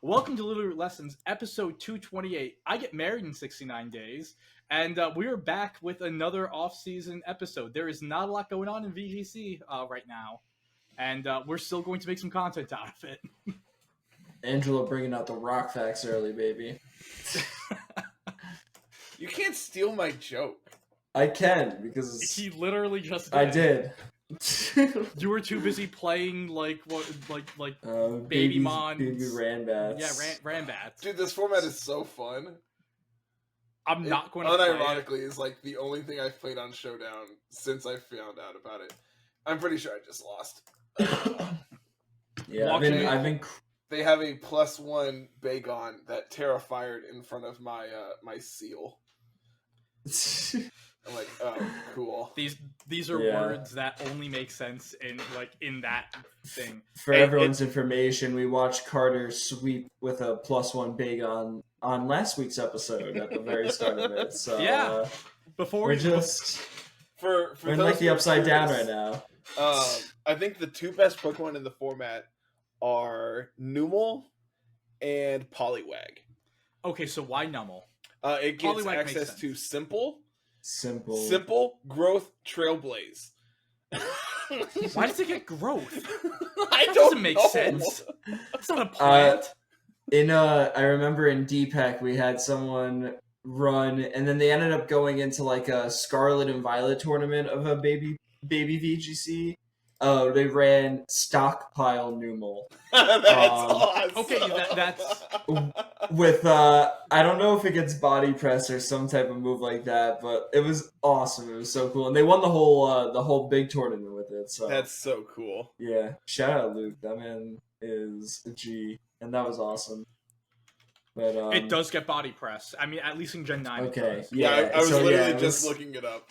Welcome to Littleroot Lessons, episode 228. I get married in 69 days, and we are back with another off-season episode. There is not a lot going on in VGC right now, and we're still going to make some content out of it. Angela bringing out the rock facts early, baby. You can't steal my joke. I can, because He literally just did. I did. You were too busy playing like Baby Mon. Baby Ranbats. Yeah, Ranbats. Dude, this format is so fun. I'm not going to unironically is like the only thing I've played on Showdown since I found out about it. I'm pretty sure I just lost. Yeah, I've been. They have a +1 Bagon that Terra fired in front of my seal. I'm like, oh, cool. These are words that only make sense in that thing. For everyone's information, we watched Carter sweep with a +1 big on last week's episode at the very start of it. So yeah, before we're just we're in like the upside down right now. I think the two best Pokemon in the format are Numel and Poliwag. Okay, so why Numel? It gets Poliwag access to Simple, Growth, Trailblaze. Why does it get Growth? That doesn't make sense. It's not a plant. I remember in DPEC we had someone run, and then they ended up going into like a Scarlet and Violet tournament of a baby VGC. They ran Stockpile Numel. That's awesome. Okay, that's with I don't know if it gets body press or some type of move like that, but it was awesome. It was so cool, and they won the whole big tournament with it. So that's so cool. Yeah, shout out Luke. That man is a G, and that was awesome. But it does get body press. I mean, at least in Gen 9. Okay, yeah, I was literally just looking it up.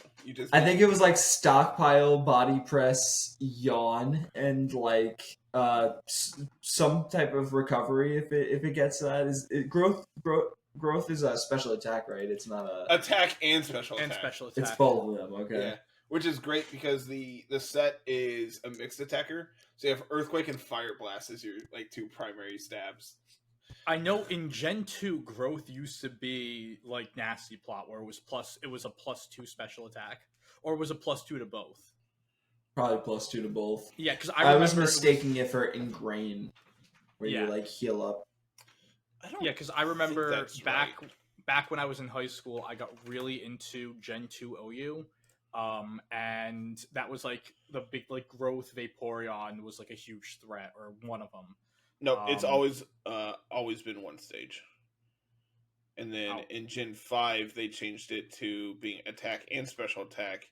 I think it was like Stockpile, body press, yawn, and like some type of recovery if it gets that. Growth is a special attack, right? It's not a attack and special attack. It's both of them. Okay. Yeah, which is great because the set is a mixed attacker, so you have Earthquake and Fire Blast as your like two primary stabs. I know in Gen 2, Growth used to be like Nasty Plot, where it was a +2 special attack, or was it +2 to both? Probably +2 to both. Yeah, because I was mistaking it for Ingrain, where you like heal up. Yeah, because I remember back when I was in high school, I got really into Gen 2 OU, and that was like the big like Growth Vaporeon was like a huge threat, or one of them. No, it's always been one stage. And then in Gen 5, they changed it to being attack and special attack.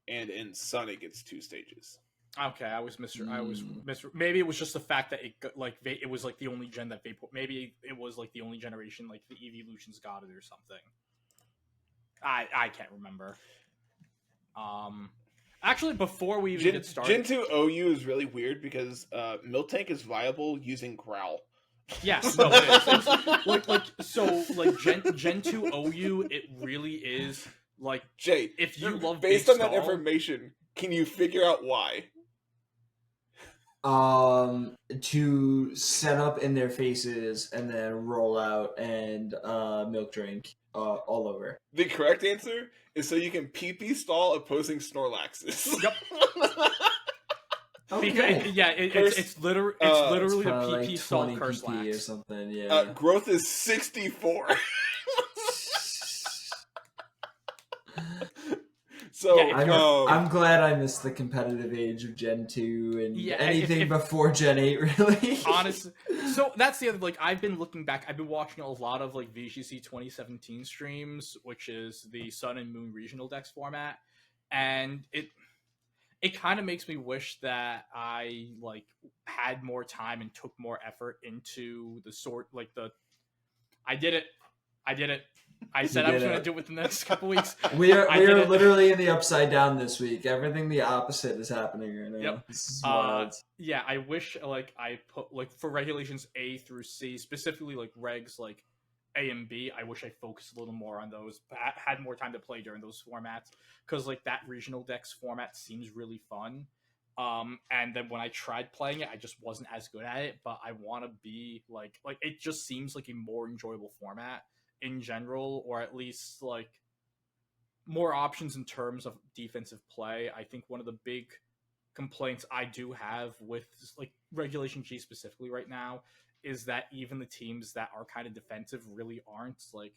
And in Sun, it gets 2 stages. Okay, I was maybe it was just the fact that it was like the only gen that maybe it was like the only generation like the evolutions got it or something. I can't remember. Actually, before we even get started... Gen 2 OU is really weird because Miltank is viable using Growl. Yes, no, it is. Gen 2 OU, it really is, like... Jay, if you love based on that information, can you figure out why? To set up in their faces and then roll out and milk drink all over. The correct answer is so you can pee-pee stall opposing Snorlaxes. Yep. Okay. Because, it's literally the PP like stall curse PP or something. Yeah. Growth is 64. So I'm glad I missed the competitive age of Gen 2 and anything before Gen 8, really. Honestly, so that's the other, like, I've been looking back, I've been watching a lot of, like, VGC 2017 streams, which is the Sun and Moon regional dex format, and it kind of makes me wish that I, like, had more time and took more effort into I did it. I said I was going to do it within the next couple weeks. We are literally in the upside down this week. Everything the opposite is happening right now. Yep. This is wild. Yeah, I wish like I put like for regulations A through C, specifically like regs like A and B, I wish I focused a little more on those. Had more time to play during those formats because like that regional dex format seems really fun. And then when I tried playing it, I just wasn't as good at it. But I want to be like it just seems like a more enjoyable format in general, or at least like more options in terms of defensive play. I think one of the big complaints I do have with like Regulation G specifically right now is that even the teams that are kind of defensive really aren't like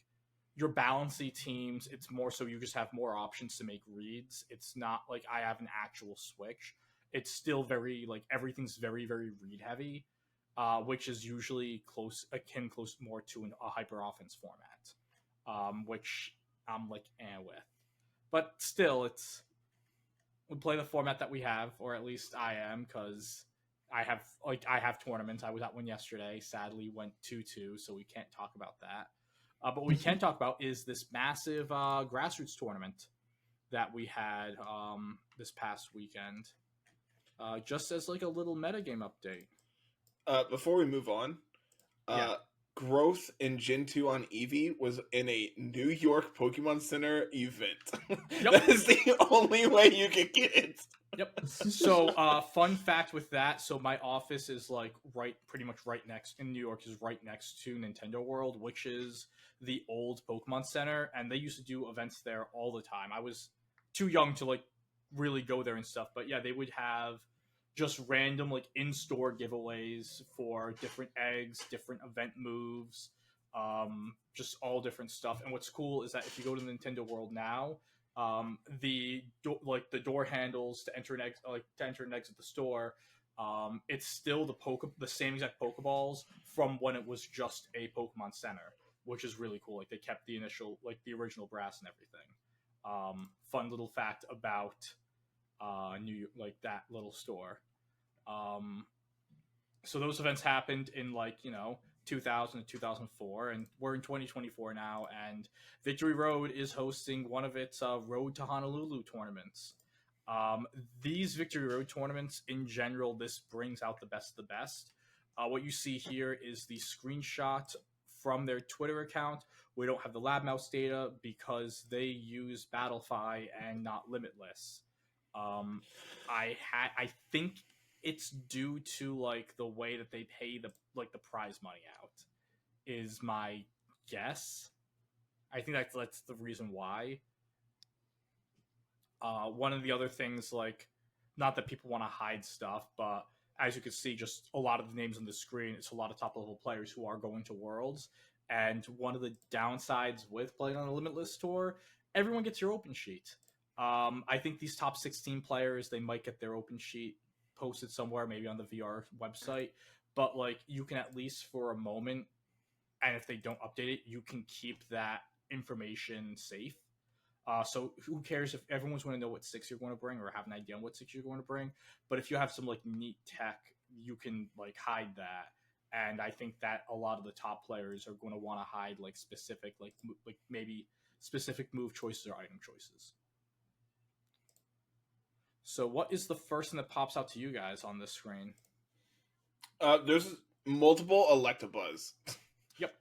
your balancey teams. It's more so you just have more options to make reads. It's not like I have an actual switch. It's still very like everything's very read heavy, which is usually close more to a hyper offense format, which I'm like with. But still, we play the format that we have, or at least I am, because I have tournaments. I was at one yesterday. Sadly, went 2-2, so we can't talk about that. But what we can talk about is this massive grassroots tournament that we had this past weekend. Just as like a little metagame update. Before we move on, Yeah. growth in Gen 2 on Eevee was in a New York Pokemon Center event. Yep. That is the only way you can get it. Yep. So, fun fact with that. So my office is like pretty much right next in New York is right next to Nintendo World, which is the old Pokemon Center, and they used to do events there all the time. I was too young to like really go there and stuff, but yeah, they would have just random like in-store giveaways for different eggs, different event moves, just all different stuff. And what's cool is that if you go to Nintendo World now, the door handles to enter and exit the store, it's still the same exact Pokeballs from when it was just a Pokemon Center, which is really cool. Like they kept the the original brass and everything. Fun little fact about like that little store. So those events happened in 2000 to 2004, and we're in 2024 now, and Victory Road is hosting one of its Road to Honolulu tournaments. These Victory Road tournaments, in general, this brings out the best of the best. What you see here is the screenshot from their Twitter account. We don't have the lab mouse data because they use Battlefy and not Limitless. I think it's due to like the way that they pay the prize money out is my guess. I think that's the reason why. One of the other things, like, not that people want to hide stuff, but as you can see, just a lot of the names on the screen, it's a lot of top level players who are going to Worlds. And one of the downsides with playing on the Limitless Tour, everyone gets your open sheet. I think these top 16 players, they might get their open sheet posted somewhere, maybe on the VR website. But like, you can at least for a moment, and if they don't update it, you can keep that information safe. So who cares if everyone's going to know what six you're going to bring or have an idea on what six you're going to bring? But if you have some like neat tech, you can like hide that. And I think that a lot of the top players are going to want to hide like specific like maybe specific move choices or item choices. So what is the first thing that pops out to you guys on this screen? There's multiple Electabuzz. Yep.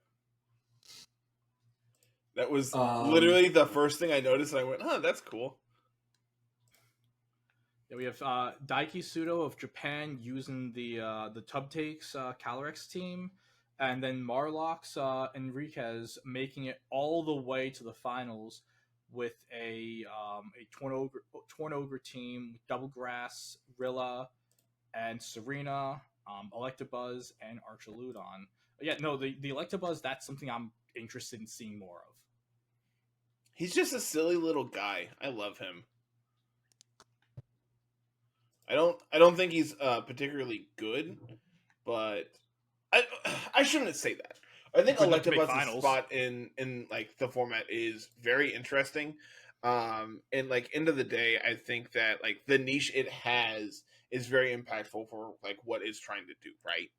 That was literally the first thing I noticed, and I went, "Oh, that's cool." Yeah, we have Daiki Sudo of Japan using the Tubtakes Calyrex team, and then Marlox Enriquez making it all the way to the finals with a Torn Ogre team with Double Grass, Rilla, and Serena, Electabuzz, and Archaludon. Yeah, no, the Electabuzz, that's something I'm interested in seeing more of. He's just a silly little guy. I love him. I don't think he's particularly good, but I shouldn't say that. I think Electabuzz's spot in like the format is very interesting. And like end of the day, I think that like the niche it has is very impactful for like what it's trying to do, right?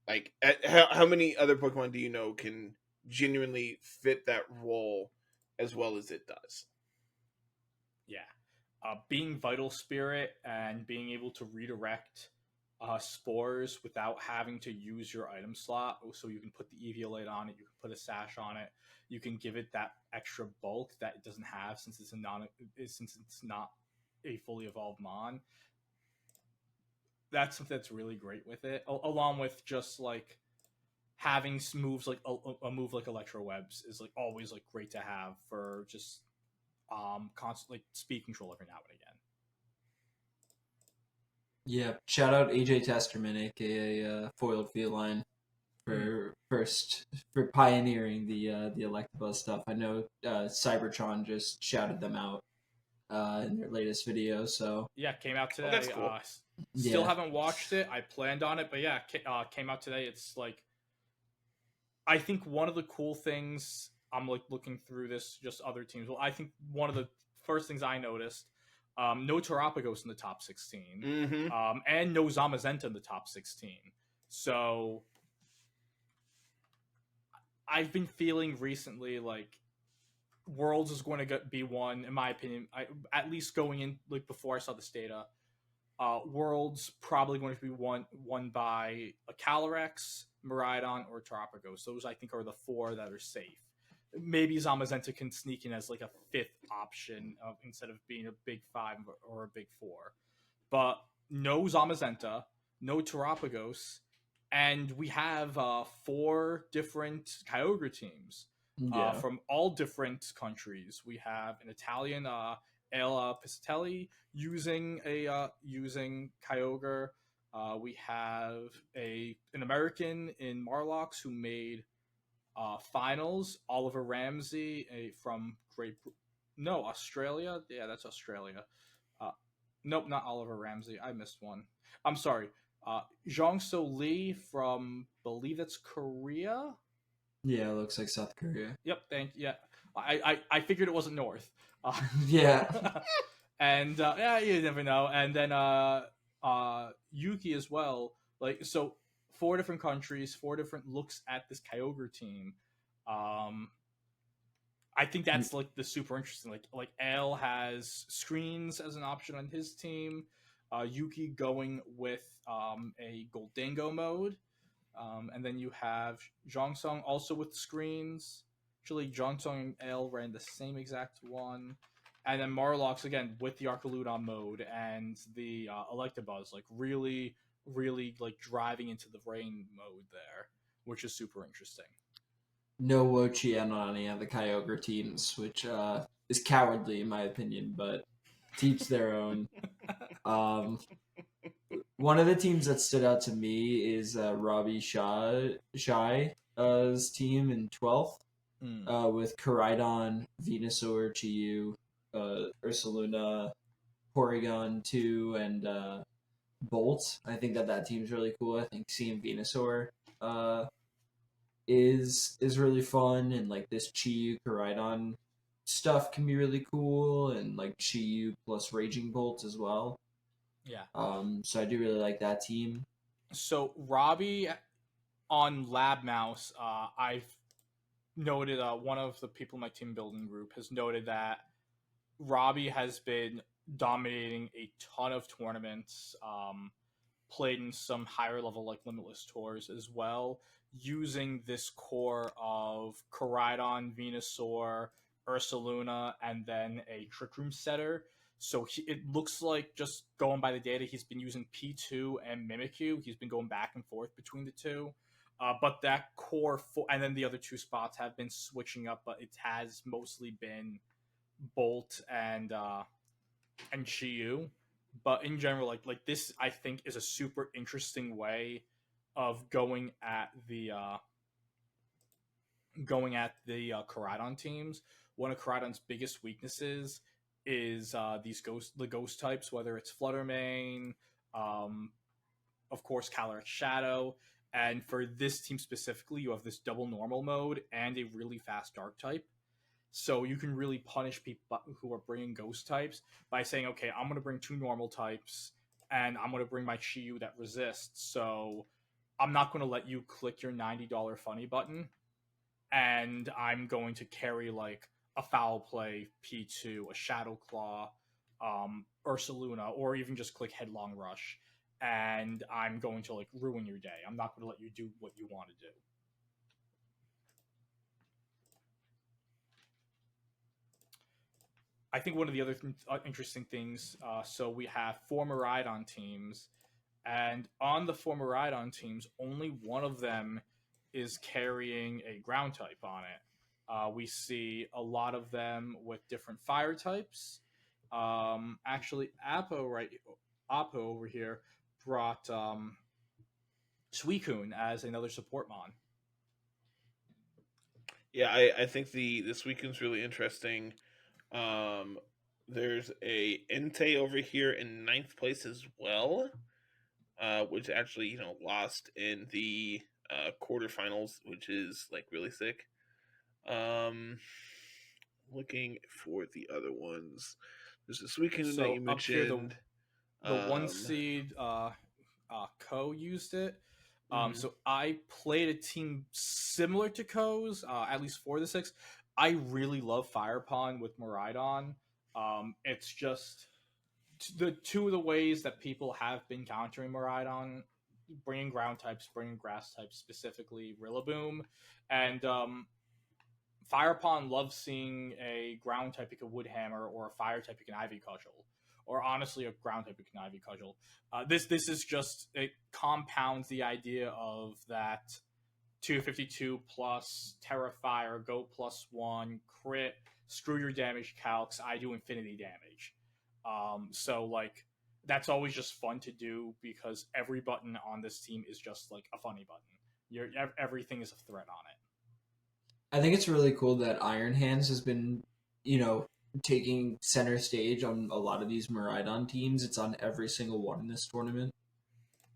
Like how many other Pokemon do you know can genuinely fit that role as well as it does? Yeah. Being Vital Spirit and being able to redirect spores without having to use your item slot, so you can put the Eviolite on it, you can put a Sash on it, you can give it that extra bulk that it doesn't have since it's not a fully evolved Mon. that's something that's really great with it, along with just like having moves like a move like electro webs is like always like great to have for just constantly speed control every now and again. Yeah, shout out AJ Testerman, aka Foiled Feline, Mm. for pioneering the Electabuzz stuff. I know Cybertron just shouted them out in their latest video. So Yeah, came out Oh, that's today. cool. Still yeah, haven't watched it. I planned on it, but yeah, came out today. It's like I think one of the cool things I'm like looking through this, just other teams. Well, I think one of the first things I noticed, no Terapagos in the top 16, Mm-hmm. and no Zamazenta in the top 16. So I've been feeling recently like Worlds is going to be one, in my opinion. At least going in like before I saw this data, Worlds probably going to be won by a Calyrex, Miraidon, or Terapagos. Those I think are the four that are safe. Maybe Zamazenta can sneak in as like a fifth option instead of being a big five or a big four. But no Zamazenta, no Terapagos, and we have four different Kyogre teams yeah. from all different countries. We have an Italian El Pistelli using Kyogre. We have an American in Marlox who made finals. Oliver Ramsey from Australia. Yeah, that's Australia. Uh, nope, not Oliver Ramsey. I missed one. I'm sorry. Zhang So Lee from believe that's Korea. Yeah, it looks like South Korea. Yep, yeah. I figured it wasn't North. Uh, Yeah, and yeah, you never know. And then Yuki as well. Like so, four different countries, four different looks at this Kyogre team. Um, I think that's like the super interesting. Like L has screens as an option on his team. Yuki going with a Goldango mode, and then you have Jongsung also with screens. Actually, Jongsung and L ran the same exact one, and then Marlox again with the Arcaludon mode and the Electabuzz, like really, really like driving into the rain mode there, which is super interesting. no Wochien on any of the Kyogre teams, which is cowardly in my opinion, but teach their own. Um, One of the teams that stood out to me is Robbie Shy's team in 12th Mm. with Koraidon, Venusaur, Chiyu, Ursaluna, Porygon 2, and Bolt. I think that team's really cool. I think seeing Venusaur uh, is really fun, and like this Chiyu Koraidon stuff can be really cool, and like Chiyu plus Raging Bolt as well. Yeah. So I do really like that team. So Robbie on Lab Mouse, I've noted one of the people in my team building group has noted that Robbie has been dominating a ton of tournaments, played in some higher level like Limitless tours as well, using this core of Koraidon, Venusaur, Ursaluna, and then a Trick Room setter. So it looks like, just going by the data, he's been using P2 and Mimikyu. He's been going back and forth between the two. But that and then the other two spots have been switching up, but it has mostly been Bolt and Chiyu. But in general, like this, I think is a super interesting way of going at the Koraidon teams. One of Koraidon's biggest weaknesses is the ghost types, whether it's Fluttermane, um, of course, Calyrex Shadow. And for this team specifically, you have this double normal mode and a really fast dark type. So you can really punish people who are bringing ghost types by saying, okay, I'm going to bring two normal types and I'm going to bring my Chiyu that resists. So I'm not going to let you click your $90 funny button, and I'm going to carry like a Foul Play P2, a Shadow Claw, Ursaluna, or even just click Headlong Rush, and I'm going to like ruin your day. I'm not going to let you do what you want to do. I think one of the other interesting things, so we have four Miraidon teams, And on the former Rhydon teams, only one of them is carrying a ground type on it. We see a lot of them with different fire types. Actually, Apo over here brought Suicune as another support mon. Yeah, I think this weekend's really interesting. Um, there's a Entei over here in ninth place as well, which actually lost in the quarterfinals, which is like really sick. Um, looking for the other ones. There's this weekend that So you up here, mentioned. the one Um, seed Ko used it. mhm. So I played a team similar to Ko's, at least for the six. I really love Fire Pond with Miraidon. It's just the two of the ways that people have been countering Miraidon, bringing ground types, bringing grass types, specifically Rillaboom, and Fire Pond loves seeing a ground type pick a Wood Hammer or a fire type pick an Ivy Cudgel, or honestly a ground type pick an Ivy Cudgel. This is just it compounds the idea of that 252 plus Terra Fire, go +1, crit, screw your damage calcs, I do infinity damage. So like that's always just fun to do because every button on this team is just like a funny button. Everything is a threat on it. I think it's really cool that Iron Hands has been, you know, taking center stage on a lot of these Miraidon teams. It's on every single one in this tournament.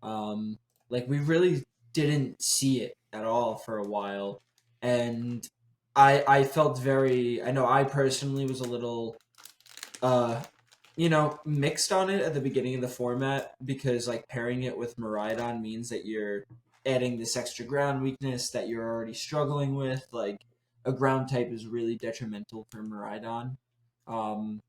Um, like we really didn't see it at all for a while, and I felt very. I know I personally was a little uh mixed on it at the beginning of the format because like pairing it with Miraidon means that you're adding this extra ground weakness that you're already struggling with. Like a ground type is really detrimental for Miraidon. Um,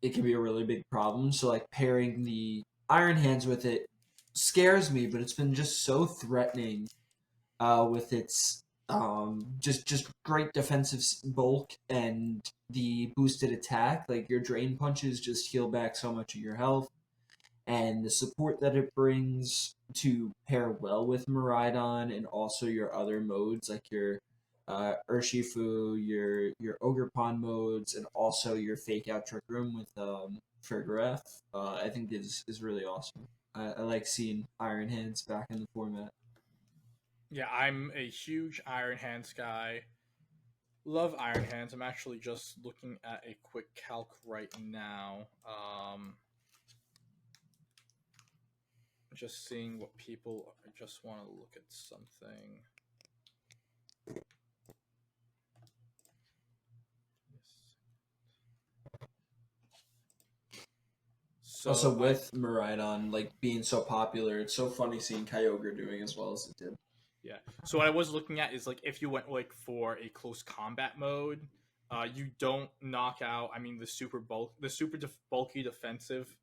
it can be a really big problem. So like pairing the Iron Hands with it scares me, but it's been just so threatening with its just great defensive bulk and the boosted attack. Like your drain punches just heal back so much of your health, and the support that it brings to pair well with Miraidon and also your other modes like your Urshifu, your Ogre Pond modes, and also your Fake Out Trick Room with Fergareth. I think is really awesome. I like seeing Iron Hands back in the format. Yeah, I'm a huge Iron Hands guy. Love Iron Hands. I'm actually just looking at a quick calc right now. Just seeing what people. I just want to look at something. Also, So I with Miraidon like being so popular, it's so funny seeing Kyogre doing as well as it did. Yeah. So what I was looking at is like if you went like for a close combat mode, you don't knock out. I mean the bulky defensive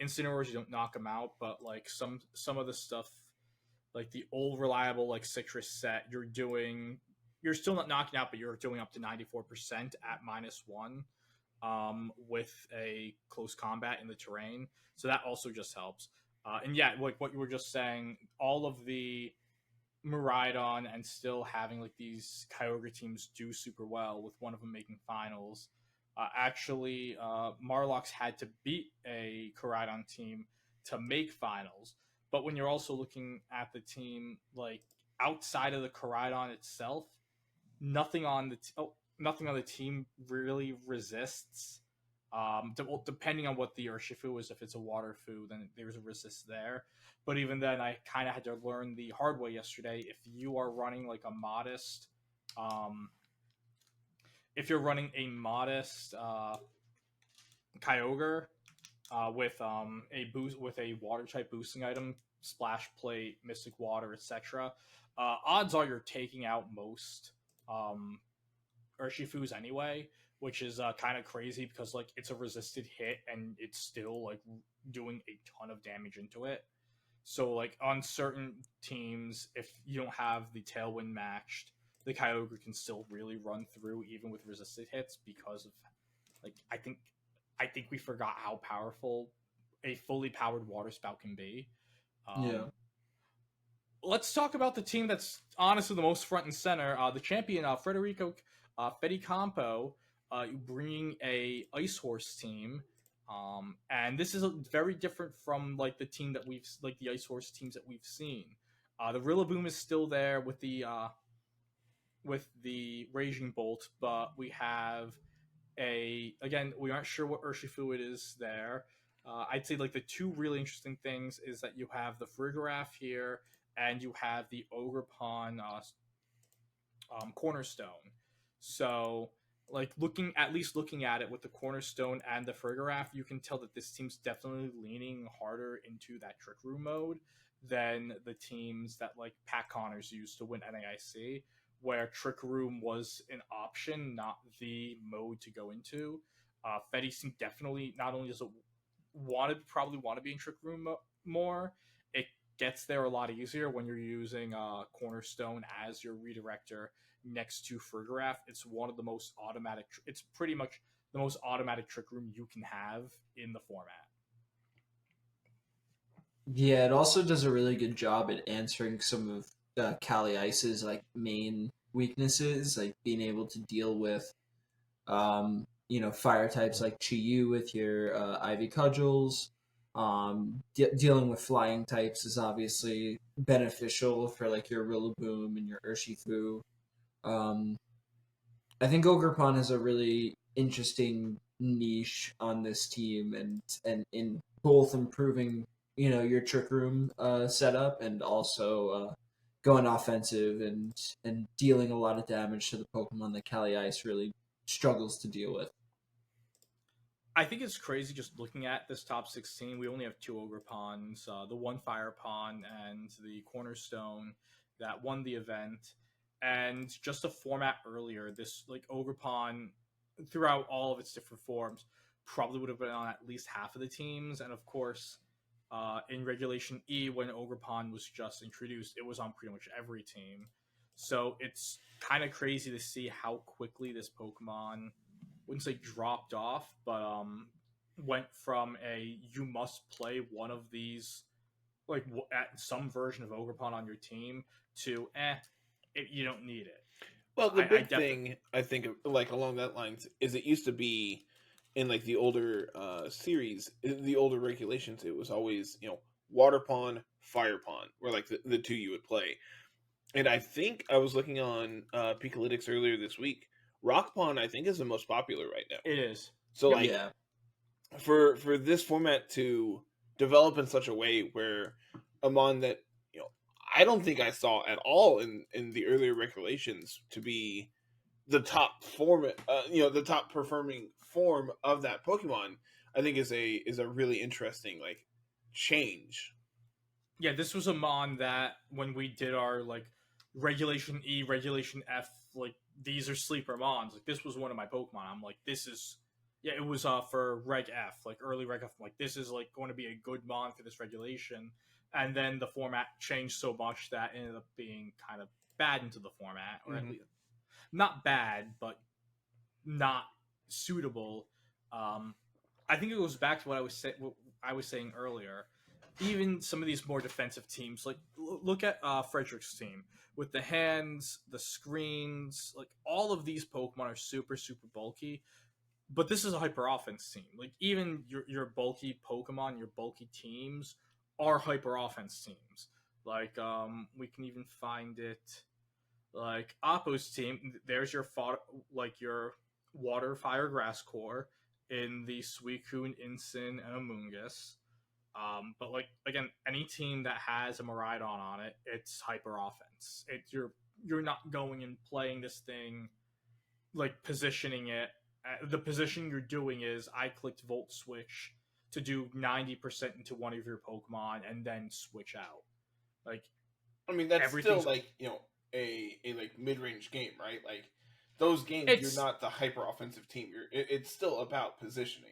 incinerators. You don't knock them out, but like some of the stuff, like the old reliable like citrus set, you're still not knocking out, but you're doing up to 94% at -1. With a close combat in the terrain, so that also just helps. And yeah, like what you were just saying, all of the Miraidon and still having like these Kyogre teams do super well with one of them making finals. Marlox had to beat a Koraidon team to make finals. But when you're also looking at the team like outside of the Koraidon itself, nothing on the team really resists. Depending on what the Urshifu is, if it's a water fu, then there's a resist there. But even then, I kind of had to learn the hard way yesterday. Um, if you're running a modest Kyogre with a boost with a water type boosting item, splash plate, mystic water, etc., odds are you're taking out most Urshifus anyway, which is kind of crazy because like it's a resisted hit and it's still like doing a ton of damage into it. So like on certain teams, if you don't have the tailwind matched, the Kyogre can still really run through even with resisted hits because of like I think we forgot how powerful a fully powered water spout can be. Yeah. Let's talk about the team that's honestly the most front and center. The champion, Federico Fedicampo, bringing a Ice Horse team. And this is very different from like the team that we've like the Ice Horse teams that we've seen. The Rillaboom is still there with the Raging Bolt, but we have again, we aren't sure what Urshifu it is there. I'd say like the two really interesting things is that you have the Frigoraph here and you have the Ogerpon Cornerstone. So like looking at it with the Cornerstone and the Frigoraph, you can tell that this team's definitely leaning harder into that Trick Room mode than the teams that like Pat Connors used to win NAIC, where Trick Room was an option, not the mode to go into. Fetty seemed definitely not only does it probably want to be in Trick Room more, it gets there a lot easier when you're using Cornerstone as your redirector next to Frigoraph. It's one of the most automatic. It's pretty much the most automatic Trick Room you can have in the format. Yeah, it also does a really good job at answering some of Kali Ice's like main weaknesses, like being able to deal with fire types like Chi-Yu with your Ivy Cudgels. Dealing with flying types is obviously beneficial for like your Rillaboom and your Urshifu. Um, I think Ogerpon has a really interesting niche on this team, and in both improving your Trick Room setup and also going offensive and dealing a lot of damage to the Pokemon that Kali Ice really struggles to deal with. I think it's crazy just looking at this top 16. We only have two Ogerpons, the one Fire Pond and the Cornerstone that won the event. And just a format earlier, this like Ogerpon throughout all of its different forms probably would have been on at least half of the teams. And of course, in Regulation E, when Ogerpon was just introduced, it was on pretty much every team. So it's kind of crazy to see how quickly this Pokemon wouldn't say dropped off, but went from a you must play one of these like at some version of Ogerpon on your team to you don't need it. Well, the big thing I think like along that lines is it used to be in like the older series, the older regulations. It was always water pond, fire pond, were like the two you would play. And I think I was looking on Pikalytics earlier this week. Rock Pond, I think, is the most popular right now. It is. So, like, for this format to develop in such a way where a mon that I don't think I saw at all in the earlier regulations to be the top form, the top performing form of that Pokemon, I think is a really interesting like change. Yeah, this was a mon that when we did our like Regulation E, Regulation F, like these are sleeper mons. Like this was one of my Pokemon. I'm like, this is it was for Reg F, like early Reg F. I'm like, this is like going to be a good mon for this regulation. And then the format changed so much that ended up being kind of bad into the format, or at least not bad, but not suitable. I think it goes back to what I was saying earlier. Even some of these more defensive teams, like look at Frederick's team with the hands, the screens, like all of these Pokemon are super bulky. But this is a hyper offense team. Like even your bulky Pokemon, your bulky teams are hyper offense teams. Like we can even find it like Oppo's team. There's your your water, fire, grass core in the Suicune, Incin, and Amoonguss. But like again, any team that has a Miraidon on it, it's hyper offense. You're not going and playing this thing like positioning it. The position you're doing is I clicked Volt Switch to do 90% into one of your Pokemon and then switch out. Like, I mean that's still like a like mid range game, right? Like those games, you're not the hyper offensive team. It's still about positioning.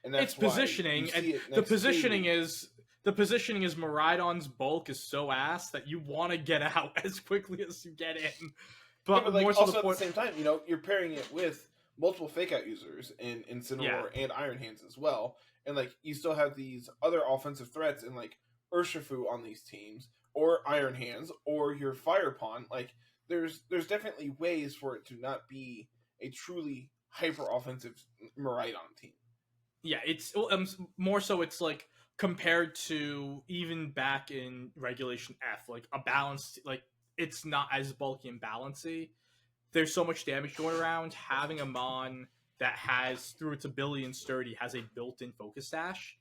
And that's it's positioning, and the positioning is Miraidon's bulk is so ass that you want to get out as quickly as you get in. But, like, more so also at the same time, you're pairing it with multiple fake out users in Incineroar and Iron Hands as well, and like you still have these other offensive threats in like Urshifu on these teams, or Iron Hands, or your Fire Pawn. Like there's definitely ways for it to not be a truly hyper offensive Miraidon team. Yeah, it's more so. It's like compared to even back in Regulation F, like a balanced, like it's not as bulky and balancy. There's so much damage going around. Having a mon that has, through its ability and sturdy, has a built-in focus dash,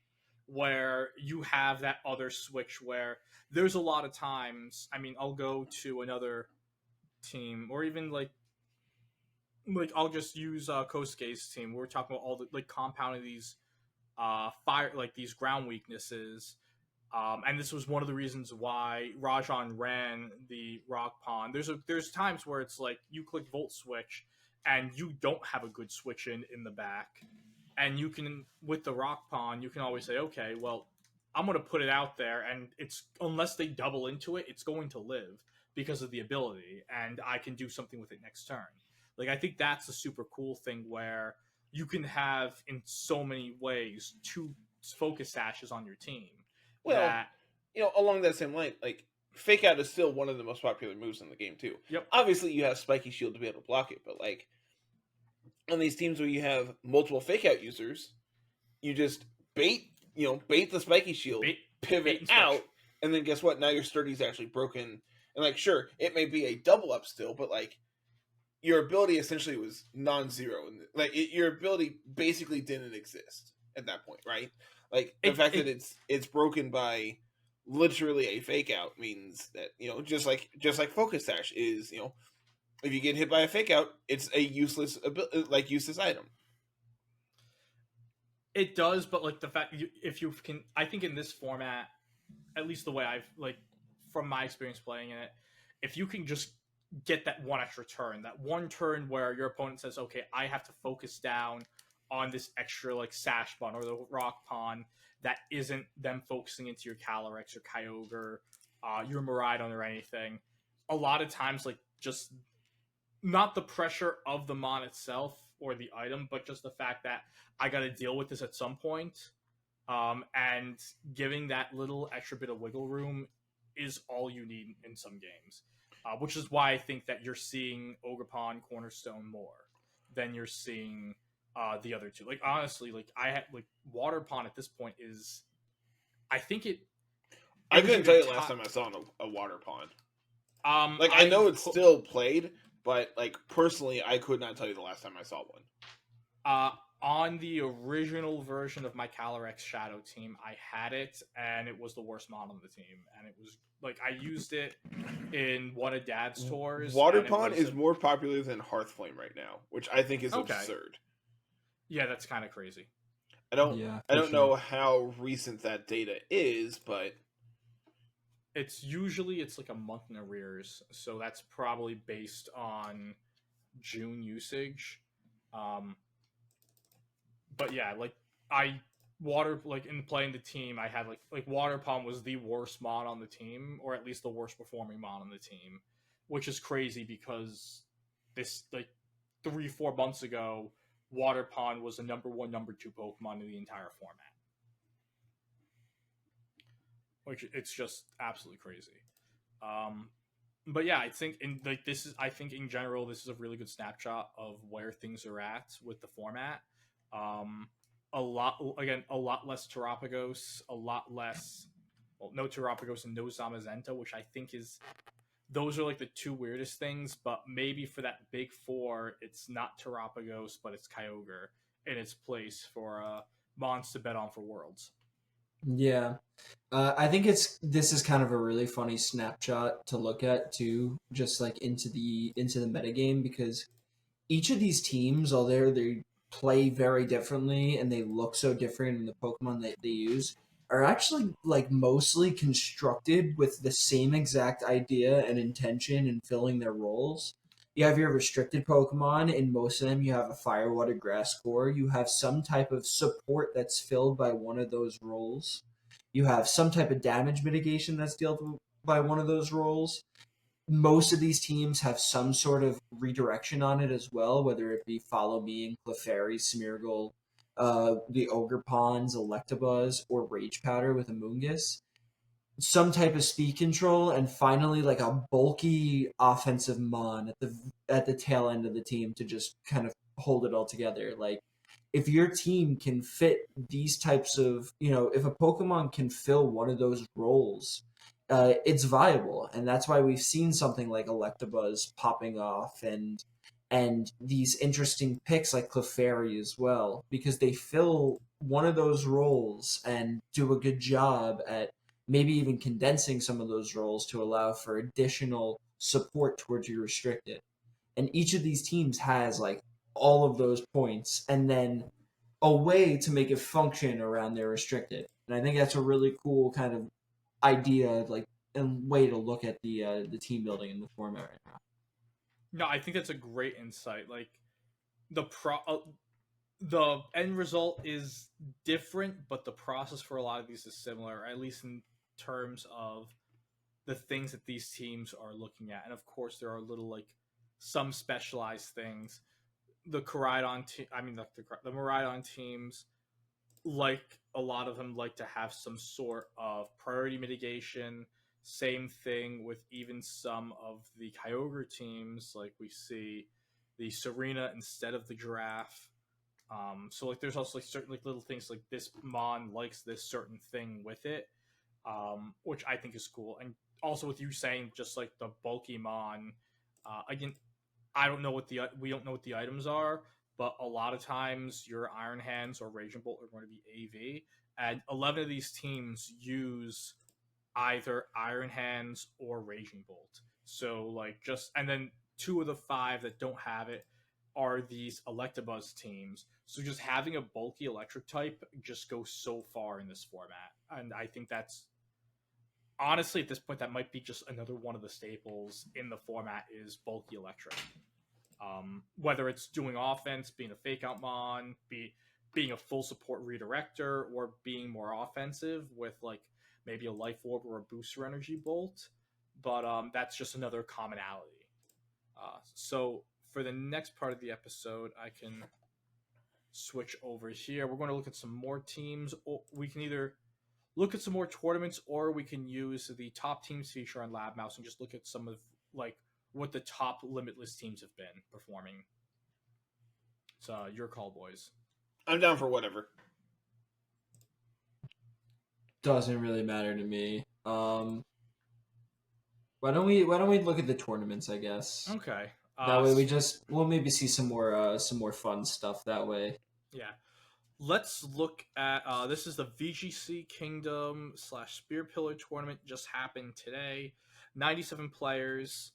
where you have that other switch where there's a lot of times. I mean, I'll go to another team, or even like I'll just use Kosuke's team. We're talking about all the like compounding these fire, like these ground weaknesses. And this was one of the reasons why Rajan ran the Rock Pond. There's times where it's like you click Volt Switch and you don't have a good switch in the back, and you can, with the Rock Pond, you can always say, okay, well, I'm going to put it out there, and it's, unless they double into it, it's going to live because of the ability, and I can do something with it next turn. Like, I think that's a super cool thing where you can have, in so many ways, two focus dashes on your team. Well, that, along that same line, like Fake Out is still one of the most popular moves in the game too. Yep. Obviously, you have Spiky Shield to be able to block it, but like on these teams where you have multiple Fake Out users, you just bait the Spiky Shield, pivot out, and then guess what? Now your sturdy is actually broken, and like sure, it may be a double up still, but like your ability essentially was non-zero, and like your ability basically didn't exist at that point, right? Like the fact that it's broken by literally a Fake Out means that just like Focus Sash is if you get hit by a Fake Out, it's a useless item. It does, but like the fact if you can, I think in this format, at least the way I've like from my experience playing in it, if you can just get that one extra turn, that one turn where your opponent says, okay, I have to focus down on this extra like Sash Bun or the Rock Pawn that isn't them focusing into your Calyrex or Kyogre, your Miraidon or anything. A lot of times, like just not the pressure of the mon itself or the item, but just the fact that I got to deal with this at some point. And giving that little extra bit of wiggle room is all you need in some games. Which is why I think that you're seeing Ogerpon, Cornerstone more than you're seeing the other two. Like honestly, like I had like Water Pond at this point is, I think it. I couldn't tell you last time I saw a Water Pond. Like I know it's still played, but like personally, I could not tell you the last time I saw one. On the original version of my Calyrex Shadow team, I had it, and it was the worst mod on the team. And it was like I used it in one of Dad's tours. Water Pond is more popular than Hearthflame right now, which I think is absurd. Yeah, that's kind of crazy. I don't know how recent that data is, but it's like a month in arrears, so that's probably based on June usage. But yeah, like in playing the team, I had like Water Pond was the worst mod on the team, or at least the worst performing mod on the team, which is crazy because this like 3-4 months ago, Water Pond was the number 1, number 2 Pokemon in the entire format. Which it's just absolutely crazy. But yeah, I think in general this is a really good snapshot of where things are at with the format. A lot less Terapagos, a lot less, no Terapagos and no Zamazenta, which I think those are like the two weirdest things, but maybe for that big four, it's not Terapagos, but it's Kyogre in its place for Mons to bet on for Worlds. Yeah. I think this is kind of a really funny snapshot to look at too, just like into the metagame, because each of these teams, although they play very differently and they look so different in the Pokemon that they use, are actually like mostly constructed with the same exact idea and intention in filling their roles. You have your restricted Pokemon, in most of them you have a Fire, Water, Grass core. You have some type of support that's filled by one of those roles. You have some type of damage mitigation that's dealt with by one of those roles. Most of these teams have some sort of redirection on it as well, whether it be Follow Me and Clefairy, Smeargle, the Ogerpons, Electabuzz, or Rage Powder with Amoonguss. some type of speed control, and finally like a bulky offensive mon at the tail end of the team to just kind of hold it all together. Like if your team can fit these types of, if a Pokemon can fill one of those roles, it's viable, and that's why we've seen something like Electabuzz popping off, and these interesting picks like Clefairy as well, because they fill one of those roles and do a good job at maybe even condensing some of those roles to allow for additional support towards your restricted. And each of these teams has like all of those points and then a way to make it function around their restricted. And I think that's a really cool kind of idea, like, and way to look at the team building in the format right now. No, I think that's a great insight. Like the end result is different, but the process for a lot of these is similar, at least in terms of the things that these teams are looking at. And of course, there are little like some specialized things. The Koraidon team, I mean the Miraidon teams, like a lot of them like to have some sort of priority mitigation. Same thing with even some of the Kyogre teams, like we see the Serena instead of the Giraffe. So like there's also like certain like little things like this Mon likes this certain thing with it, which I think is cool. And also with you saying just like the bulky Mon, again, we don't know what the items are, but a lot of times your Iron Hands or Raging Bolt are going to be AV, and 11 of these teams use either Iron Hands or Raging Bolt. So like and then 2 of the 5 that don't have it are these Electabuzz teams. So just having a bulky electric type just goes so far in this format. And I think that's honestly at this point that might be just another one of the staples in the format is bulky electric. Whether it's doing offense, being a fake out mon, being a full support redirector, or being more offensive with like maybe a life orb or a booster energy bolt. But that's just another commonality. So for the next part of the episode, I can switch over here. We're going to look at some more teams. We can either look at some more tournaments, or we can use the top teams feature on Lab Mouse and just look at some of like what the top limitless teams have been performing. So your call, boys. I'm down for whatever. Doesn't really matter to me. Why don't we look at the tournaments, I guess? Okay. That way we'll maybe see some more fun stuff that way. Yeah. Let's look at this is the VGC Kingdom / Spear Pillar tournament, just happened today. 97 players.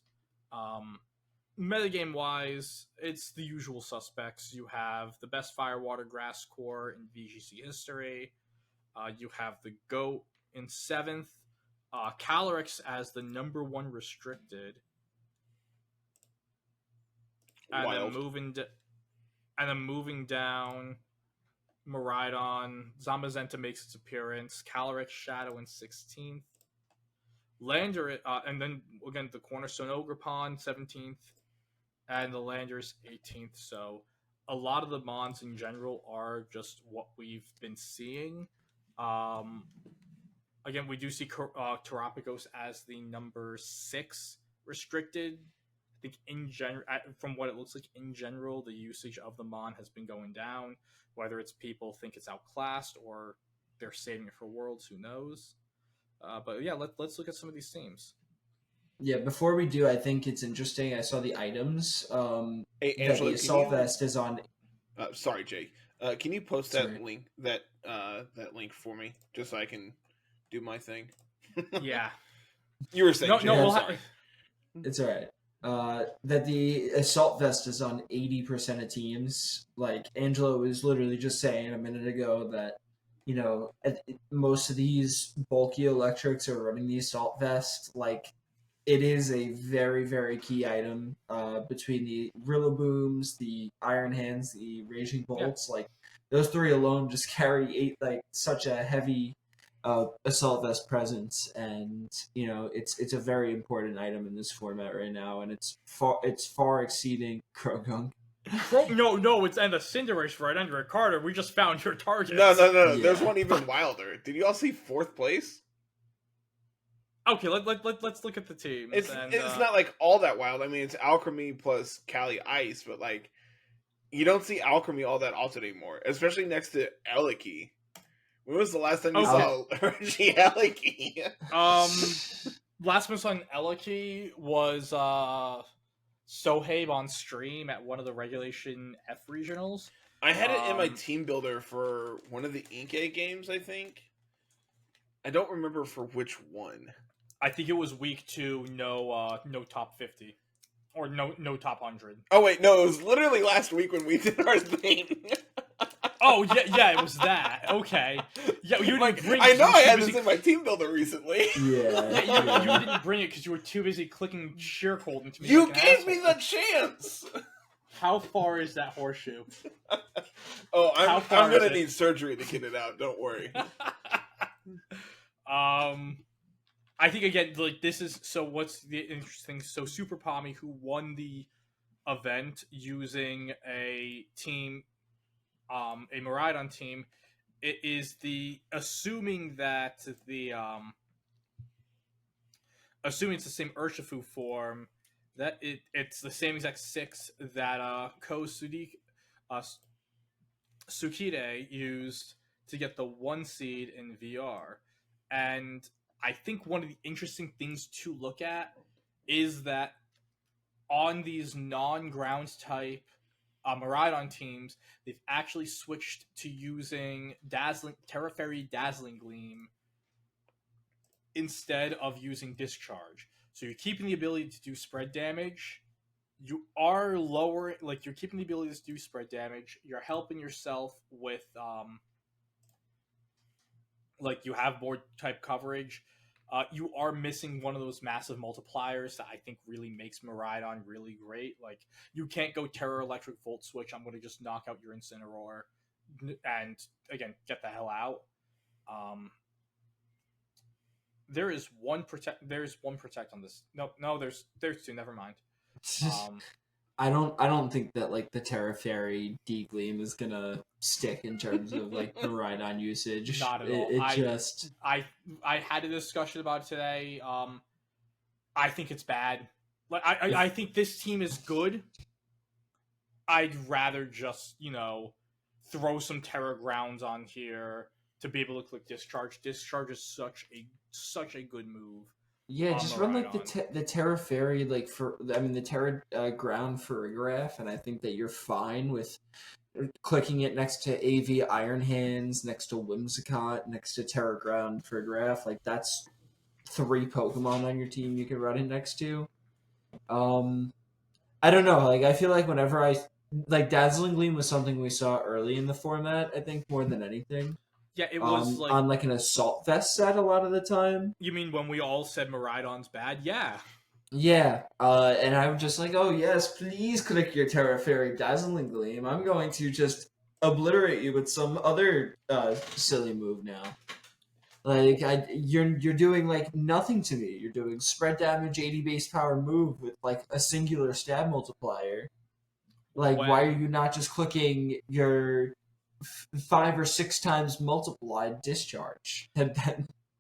Metagame wise, it's the usual suspects. You have the best Fire Water Grass core in VGC history. You have the GOAT in 7th. Calyrex as the number 1 restricted. Wild. And then moving down, Miraidon, Zamazenta makes its appearance. Calyrex Shadow in 16th. Lander, and then again the Cornerstone Ogerpon 17th, and the Landers 18th. So a lot of the Mons in general are just what we've been seeing. Again, we do see Terapagos as the number 6 restricted. I think in general, from what it looks like in general, the usage of the Mon has been going down. Whether it's people think it's outclassed or they're saving it for Worlds, who knows? But yeah, let's look at some of these teams. Yeah, before we do, I think it's interesting. I saw the items. Hey, Angela, the Assault Vest is on. Sorry, Jake. Can you post that link that link for me, just so I can do my thing? Yeah. You were saying sorry. It's all right. That the Assault Vest is on 80% of teams. Like Angela was literally just saying a minute ago that, most of these bulky electrics are running the Assault Vest. Like, it is a very, very key item between the Rillabooms, the Iron Hands, the Raging Bolts. Yeah. Like, those 3 alone just carry such a heavy Assault Vest presence, and it's a very important item in this format right now, and it's far exceeding Croagunk. No, it's and the Cinderace right under it. Carter, we just found your target. No. Yeah. There's one even wilder. Did you all see 4th place? Okay, let's look at the teams. It's not like all that wild. I mean, it's Alchemy plus Cali Ice, but like you don't see Alchemy all that often anymore, especially next to Eliki. When was the last time you saw Reggie Eliki? Last time I saw Eliki was Sohaib on stream at one of the Regulation F regionals. I had it in my team builder for one of the Inkay games, I think. I don't remember for which one. I think it was week 2, no top 50. Or no top 100. Oh wait, no, it was literally last week when we did our thing. Oh yeah, it was that. Okay. Yeah, you didn't bring. I know I had this in my team builder recently. Yeah. You didn't bring it because you were too busy clicking sheer cold into me. You gave me the chance. How far is that horseshoe? Oh, I'm gonna need surgery to get it out. Don't worry. I think again, like this is so. What's the interesting? So Super Pommy, who won the event using a team, a Miraidon team, it is the assuming it's the same Urshifu form, that it's the same exact 6 that Ko Tsukide used to get the 1 seed in VR. And I think one of the interesting things to look at is that on these non-ground type Miraidon teams, they've actually switched to using Terra Fairy Dazzling Gleam instead of using Discharge. So you're keeping the ability to do spread damage. You are you're keeping the ability to do spread damage. You're helping yourself with you have more type coverage. You are missing one of those massive multipliers that I think really makes Miraidon really great. Like, you can't go Terra Electric Volt Switch, I'm going to just knock out your Incineroar and, again, get the hell out. There's one protect on this. No, there's 2, never mind. I don't think that like the Terra Fairy D-Gleam is gonna stick in terms of like Miraidon usage. Not at all. I had a discussion about it today. I think it's bad. Like I think this team is good. I'd rather just, throw some Terra Grounds on here to be able to click Discharge. Discharge is such a good move. Yeah, just run like the Terra Fairy the Terra Ground for a graph, and I think that you're fine with clicking it next to AV Iron Hands, next to Whimsicott, next to Terra Ground for a graph. Like, that's 3 Pokemon on your team you can run it next to. I don't know. Like, I feel like whenever Dazzling Gleam was something we saw early in the format, I think, more than anything. Yeah, it was on like an Assault Vest set a lot of the time. You mean when we all said Miraidon's bad? Yeah. Yeah, and I was just like, oh yes, please click your Terra Fairy Dazzling Gleam. I'm going to just obliterate you with some other silly move now. Like, you're doing like nothing to me. You're doing spread damage, 80 base power move with like a singular stab multiplier. Like, why are you not just clicking your 5 or 6 times multiplied Discharge?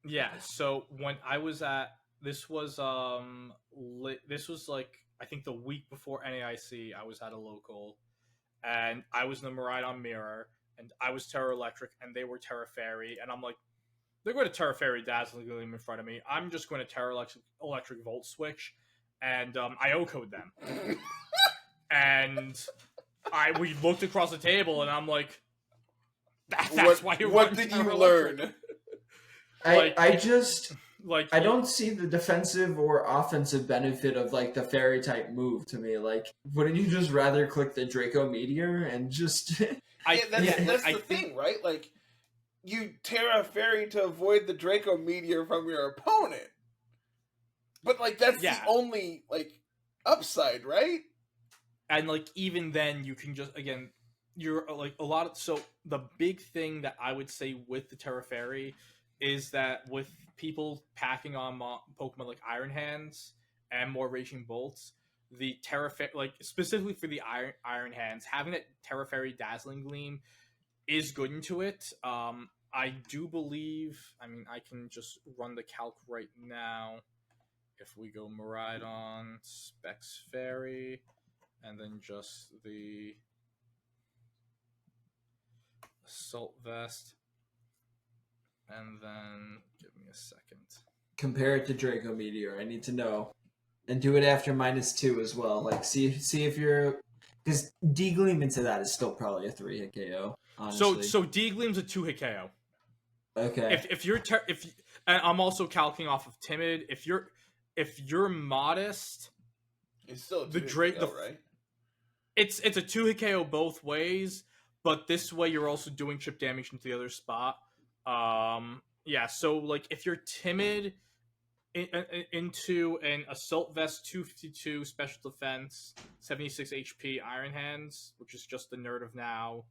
Yeah. So when I was at this was like, I think the week before NAIC, I was at a local, and I was in the Miraidon Mirror, and I was Terra Electric, and they were Terra Fairy, and I'm like, they're going to Terra Fairy Dazzling Gleam in front of me. I'm just going to Terra Electric Volt Switch, and I O-code them. And we looked across the table, and I'm like, that's why you're what did you learn? I don't see the defensive or offensive benefit of like the fairy type move to me. Like, wouldn't you just rather click the Draco Meteor and just? That's the thing, right? Like, you Terra Fairy to avoid the Draco Meteor from your opponent, but like that's the only like upside, right? And like, even then, you can just, again, you're like a lot of, so the big thing that I would say with the Terra Fairy is that with people packing on Pokemon like Iron Hands and more Raging Bolts, the Terra Fairy, like specifically for the Iron Hands, having that Terra Fairy Dazzling Gleam is good into it. I do believe. I mean, I can just run the calc right now. If we go Miraidon, Specs Fairy, and then just the Assault Vest, and then give me a second. Compare it to Draco Meteor. I need to know, and do it after -2 as well. Like see if you're, because D-Gleam into that is still probably a 3-hit KO. Honestly. So D-Gleam's a 2-hit KO. Okay. If you're and I'm also calculating off of Timid. If you're modest, It's still a the 2-hit Drake KO, right? it's a 2-hit KO both ways, but this way you're also doing chip damage into the other spot. Yeah, so like if you're Timid into an Assault Vest 252 Special Defense 76 HP Iron Hands, which is just the nerd of now,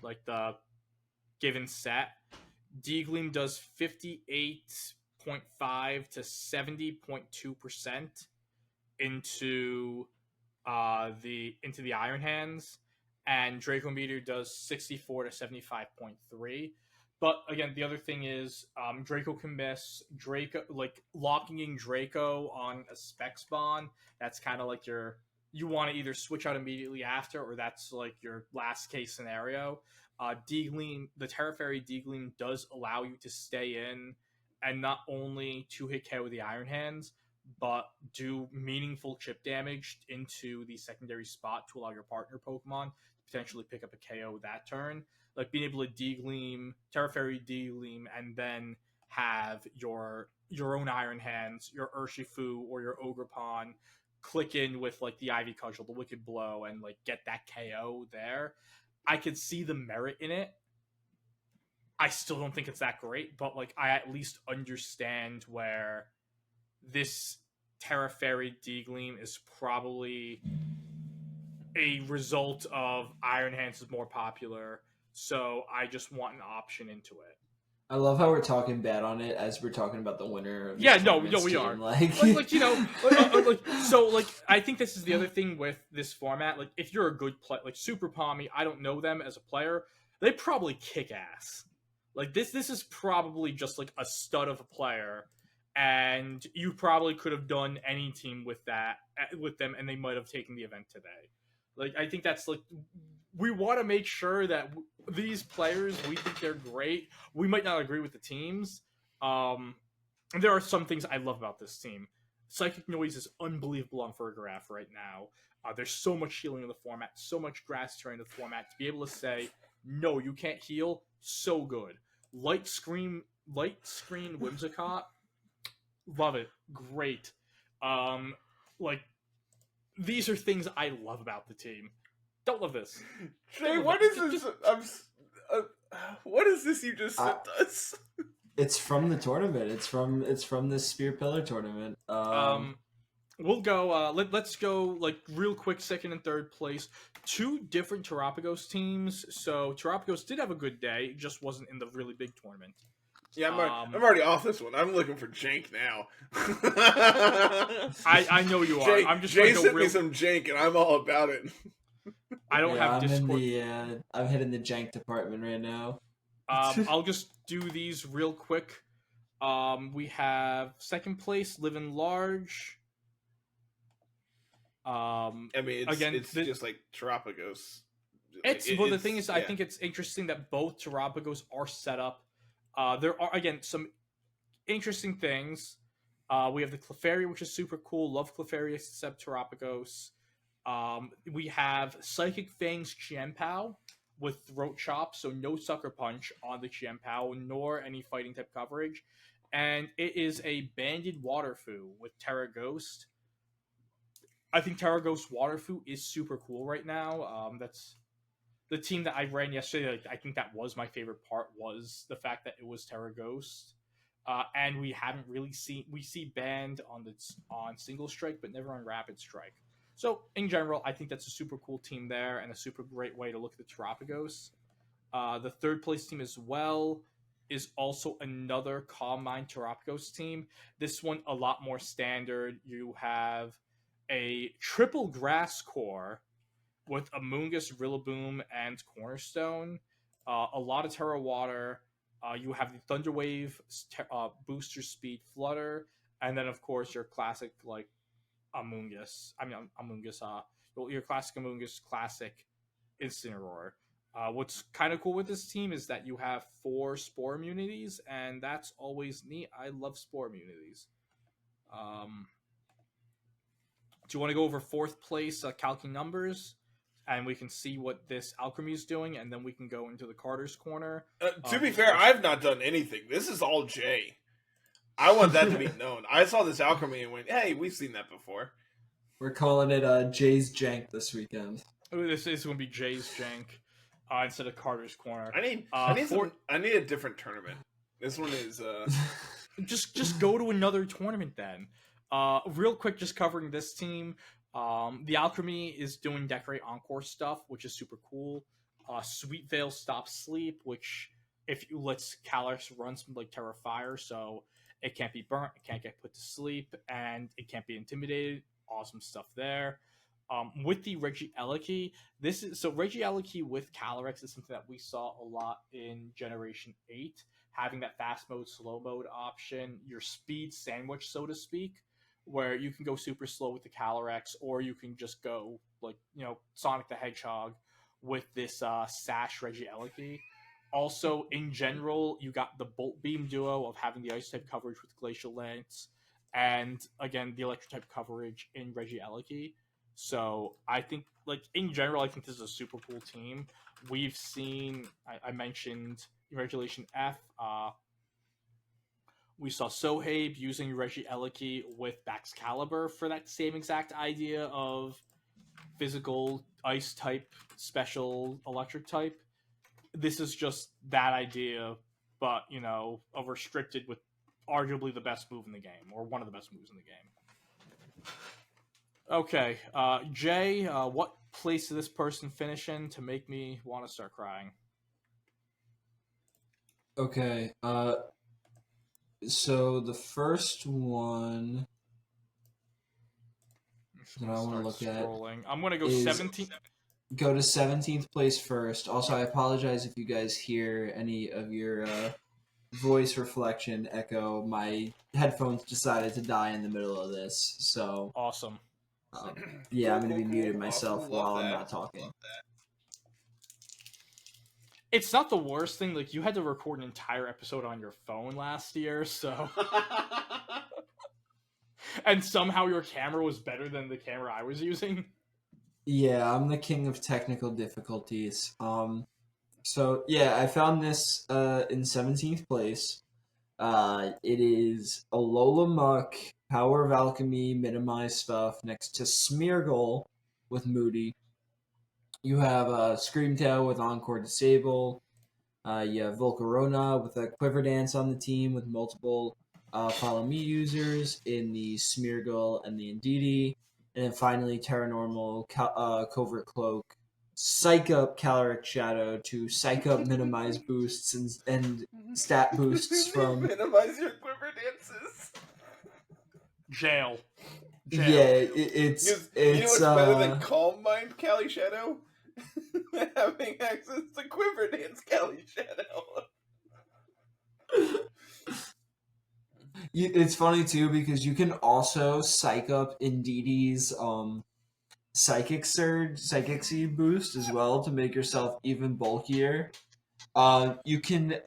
like the given set, D-Gleam does 58.5 to 70.2% into the Iron Hands, and Draco Meteor does 64 to 75.3. But again, the other thing is Draco can miss. Draco, like locking in Draco on a spec spawn, that's kind of like you want to either switch out immediately after, or that's like your last case scenario. D-Gleam, the Terra Fairy D-Gleam does allow you to stay in and not only 2-hit KO the Iron Hands, but do meaningful chip damage into the secondary spot to allow your partner Pokemon to potentially pick up a KO that turn. Like being able to D-Gleam, Terra Fairy D-Gleam, and then have your own Iron Hands, your Urshifu or your Ogerpon click in with like the Ivy Cudgel, the Wicked Blow, and like get that KO there. I could see the merit in it. I still don't think it's that great, but like I at least understand where this Terra Fairy D-Gleam is probably a result of Iron Hands is more popular, so I just want an option into it. I love how we're talking bad on it as we're talking about the winner. Of Yeah, this no, tournament's we team. are. Like, like you know, so like I think this is the other thing with this format. Like if you're a good player, like Super Palmy, I don't know them as a player, they probably kick ass. Like this is probably just like a stud of a player, and you probably could have done any team with them, and they might have taken the event today. Like I think that's like we want to make sure that these players, we think they're great. We might not agree with the teams. There are some things I love about this team. Psychic Noise is unbelievable on Fergraph right now. There's so much healing in the format, so much grass terrain in the format. To be able to say, no, you can't heal, so good. Light Screen Whimsicott, love it. Great. Like, these are things I love about the team. Don't love this. Trey, what is this? What is this you just sent us? It's from the tournament. It's from the Spear Pillar tournament. We'll go. Let's go like real quick. Second and third place, two different Terapagos teams. So Terapagos did have a good day. It just wasn't in the really big tournament. Yeah, I'm already off this one. I'm looking for jank now. I know you are. I'm just Jay sent me some jank, and I'm all about it. I don't have Discord. I'm hitting the jank department right now. I'll just do these real quick. We have second place, Living Large. I mean, it's just like Terapagos. Well, the thing is, I think it's interesting that both Terapagos are set up. There are, again, some interesting things. We have the Clefairy, which is super cool. Love Clefairy except Terapagos. We have Psychic Fang's Chienpao with Throat Chop, so no Sucker Punch on the Chienpao, nor any fighting type coverage. And it is a banded Waterfu with Terra Ghost. I think Terra Ghost Waterfu is super cool right now. That's the team that I ran yesterday. Like, I think that was my favorite part, was the fact that it was Terra Ghost. And we haven't really we see banned on Single Strike, but never on Rapid Strike. So, in general, I think that's a super cool team there and a super great way to look at the Terapagos. The third place team as well is also another Calm Mind Terapagos team. This one, a lot more standard. You have a triple grass core with Amoonguss, Rillaboom, and Cornerstone. A lot of Terra Water. You have the Thunder Wave, Booster Speed Flutter, and then of course your classic like Amoonguss. I mean Amoonguss. Your classic Amoonguss, classic Incineroar. What's kind of cool with this team is that you have 4 Spore immunities, and that's always neat. I love Spore immunities. Do you want to go over 4th place calcing numbers, and we can see what this alchemy is doing, and then we can go into the Carter's corner. To be fair, I've not done anything. This is all Jay. I want that to be known. I saw this alchemy and went, "Hey, we've seen that before." We're calling it Jay's Jank this weekend. This is going to be Jay's Jank instead of Carter's corner. I need a different tournament. This one is just go to another tournament then. Real quick, just covering this team. The Alchemy is doing Decorate Encore stuff, which is super cool. Sweet Veil Stop Sleep, which if you lets Calyrex run some like Terra Fire, so it can't be burnt, it can't get put to sleep, and it can't be intimidated. Awesome stuff there. With the Regieleki, Regieleki with Calyrex is something that we saw a lot in Generation 8, having that fast mode, slow mode option, your speed sandwich, so to speak, where you can go super slow with the Calyrex, or you can just go like, Sonic the Hedgehog with this Sash Regieleki. Also, in general, you got the Bolt Beam duo of having the Ice type coverage with Glacial Lance, and again the Electric type coverage in Regieleki. So I think, like, in general, I think this is a super cool team. We've seen, I mentioned in Regulation F, we saw Sohabe using Regieleki with Baxcalibur for that same exact idea of physical Ice type, special Electric type. This is just that idea, but, restricted with arguably the best move in the game, or one of the best moves in the game. Okay, Jay, what place did this person finish in to make me want to start crying? Okay, so the first one that I want to look scrolling. I'm going to go 17th. Go to 17th place first. Also, I apologize if you guys hear any of your voice reflection echo. My headphones decided to die in the middle of this, so... Awesome. Yeah, I'm going to be muted myself while I'm not talking. It's not the worst thing. Like, you had to record an entire episode on your phone last year, so... And somehow your camera was better than the camera I was using. Yeah, I'm the king of technical difficulties. So yeah, I found this in 17th place. It is Alola Muck, Power of Alchemy, Minimize stuff next to Smeargle with Moody. You have Screamtail with Encore Disable. You have Volcarona with a Quiver Dance on the team with multiple Follow Me users in the Smeargle and the Indeedee. And then finally, Terranormal, Covert Cloak, Psych Up Calyrex Shadow to Psych Up Minimize boosts and stat boosts from... Minimize your Quiver Dances. Jail. Yeah, it's... You know what's better than Calm Mind Cali Shadow? Having access to Quiver Dance Cali Shadow. It's funny too because you can also psych up Indeedee's Psychic Surge, Psychic Seed boost as well to make yourself even bulkier. You can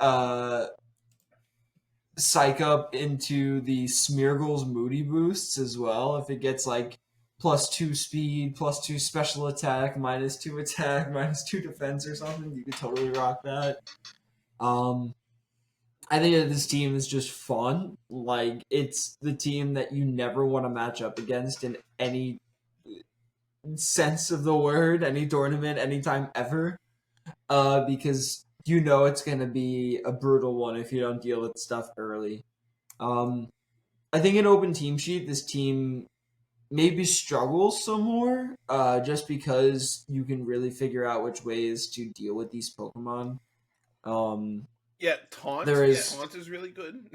psych up into the Smeargle's Moody boosts as well if it gets like +2 speed, +2 special attack, -2 attack, -2 defense or something. You could totally rock that. I think that this team is just fun. Like, it's the team that you never want to match up against in any sense of the word, any tournament, anytime ever. Because you know it's going to be a brutal one if you don't deal with stuff early. I think in Open Team Sheet, this team maybe struggles some more, just because you can really figure out which ways to deal with these Pokemon. Yeah, Taunt. Taunt is really good.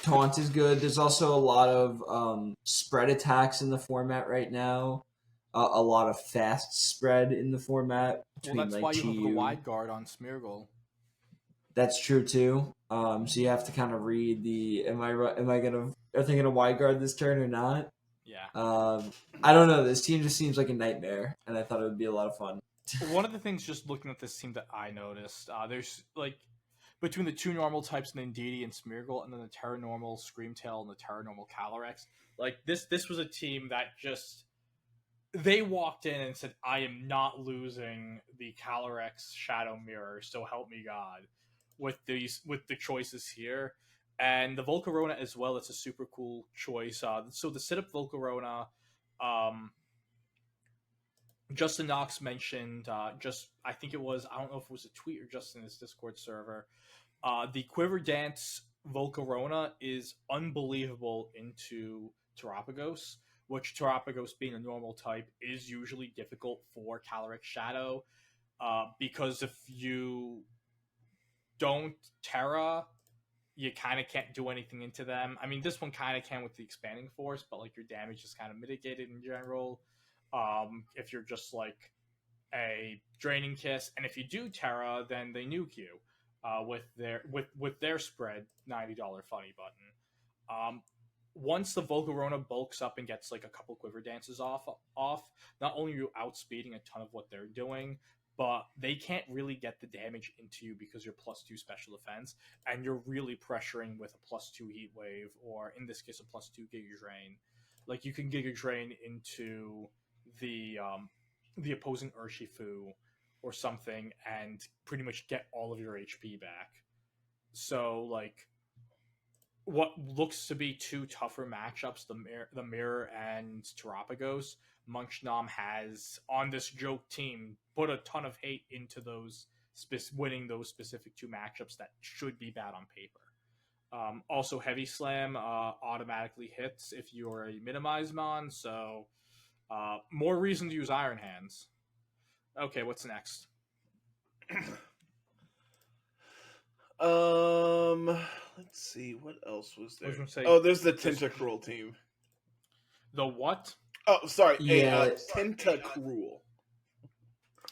Taunt is good. There's also a lot of spread attacks in the format right now. A lot of fast spread in the format. Well, that's why you have the Wide Guard on Smeargle. That's true too. So you have to kind of read the are they gonna wide guard this turn or not? Yeah. I don't know. This team just seems like a nightmare, and I thought it would be a lot of fun. One of the things just looking at this team that I noticed, there's like between the two normal types, Nandini and Smeargle, and then the Terra Normal Screamtail and the Terra Normal Calyrex. Like this was a team that just they walked in and said, "I am not losing the Calyrex Shadow Mirror, so help me God." With the choices here, and the Volcarona as well. It's a super cool choice. So the sit-up Volcarona, um, Justin Knox mentioned I think it was, I don't know if it was a tweet or just in his Discord server. The Quiver Dance Volcarona is unbelievable into Terapagos, which Terapagos being a normal type is usually difficult for Calyrex Shadow, because if you don't Terra, you kind of can't do anything into them. I mean, this one kind of can with the Expanding Force, but like your damage is kind of mitigated in general. If you're just like a Draining Kiss, and if you do Terra, then they nuke you with their spread $90 funny button. Once the Volcarona bulks up and gets like a couple Quiver Dances off, not only are you outspeeding a ton of what they're doing, but they can't really get the damage into you because you're +2 special defense, and you're really pressuring with a +2 Heat Wave, or in this case, a +2 Giga Drain. Like you can Giga Drain into the opposing Urshifu or something and pretty much get all of your HP back. So like what looks to be two tougher matchups, the Mirror and Terapagos, Munchnom has on this joke team put a ton of hate into those winning those specific two matchups that should be bad on paper. Also, Heavy Slam automatically hits if you're a Minimize Mon, so more reason to use Iron Hands. Okay, what's next? Let's see, what else was I there? was gonna say, there's the Tentacruel team. The what? Oh, sorry, Yeah. Tentacruel.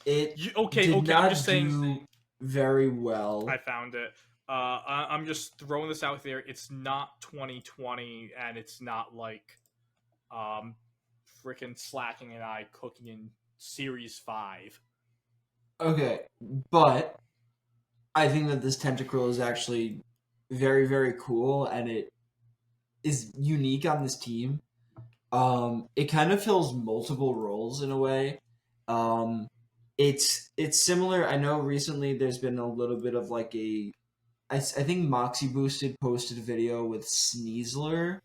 It Okay, did not I'm just saying. do very well. I found it. I'm just throwing this out there. It's not 2020, and it's not like freaking Slacking and I cooking in Series 5. Okay, but I think that this Tentacruel is actually very, very cool, and it is unique on this team. It kind of fills multiple roles in a way. It's similar. I know recently there's been a little bit of like I think Moxie Boosted posted a video with Sneasler.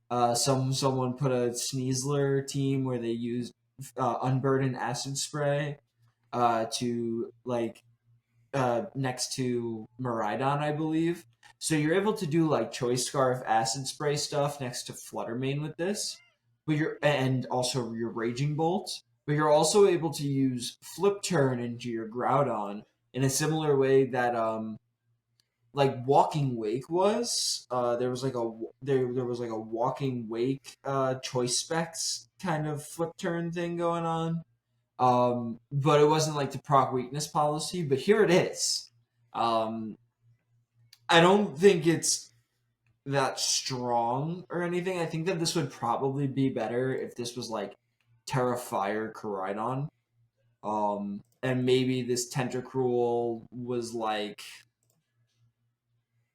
Someone put a Sneasler team where they used Unburden Acid Spray to like next to Miraidon, I believe. So you're able to do like Choice Scarf Acid Spray stuff next to Fluttermane with this, but and also your Raging Bolt. But you're also able to use Flip Turn into your Groudon in a similar way that like Walking Wake was. There was like a Walking Wake Choice Specs kind of Flip Turn thing going on. But it wasn't like the proc weakness policy, but here it is. I don't think it's that strong or anything. I think that this would probably be better if this was like Terra Fire Koraidon. And maybe this Tentacruel was like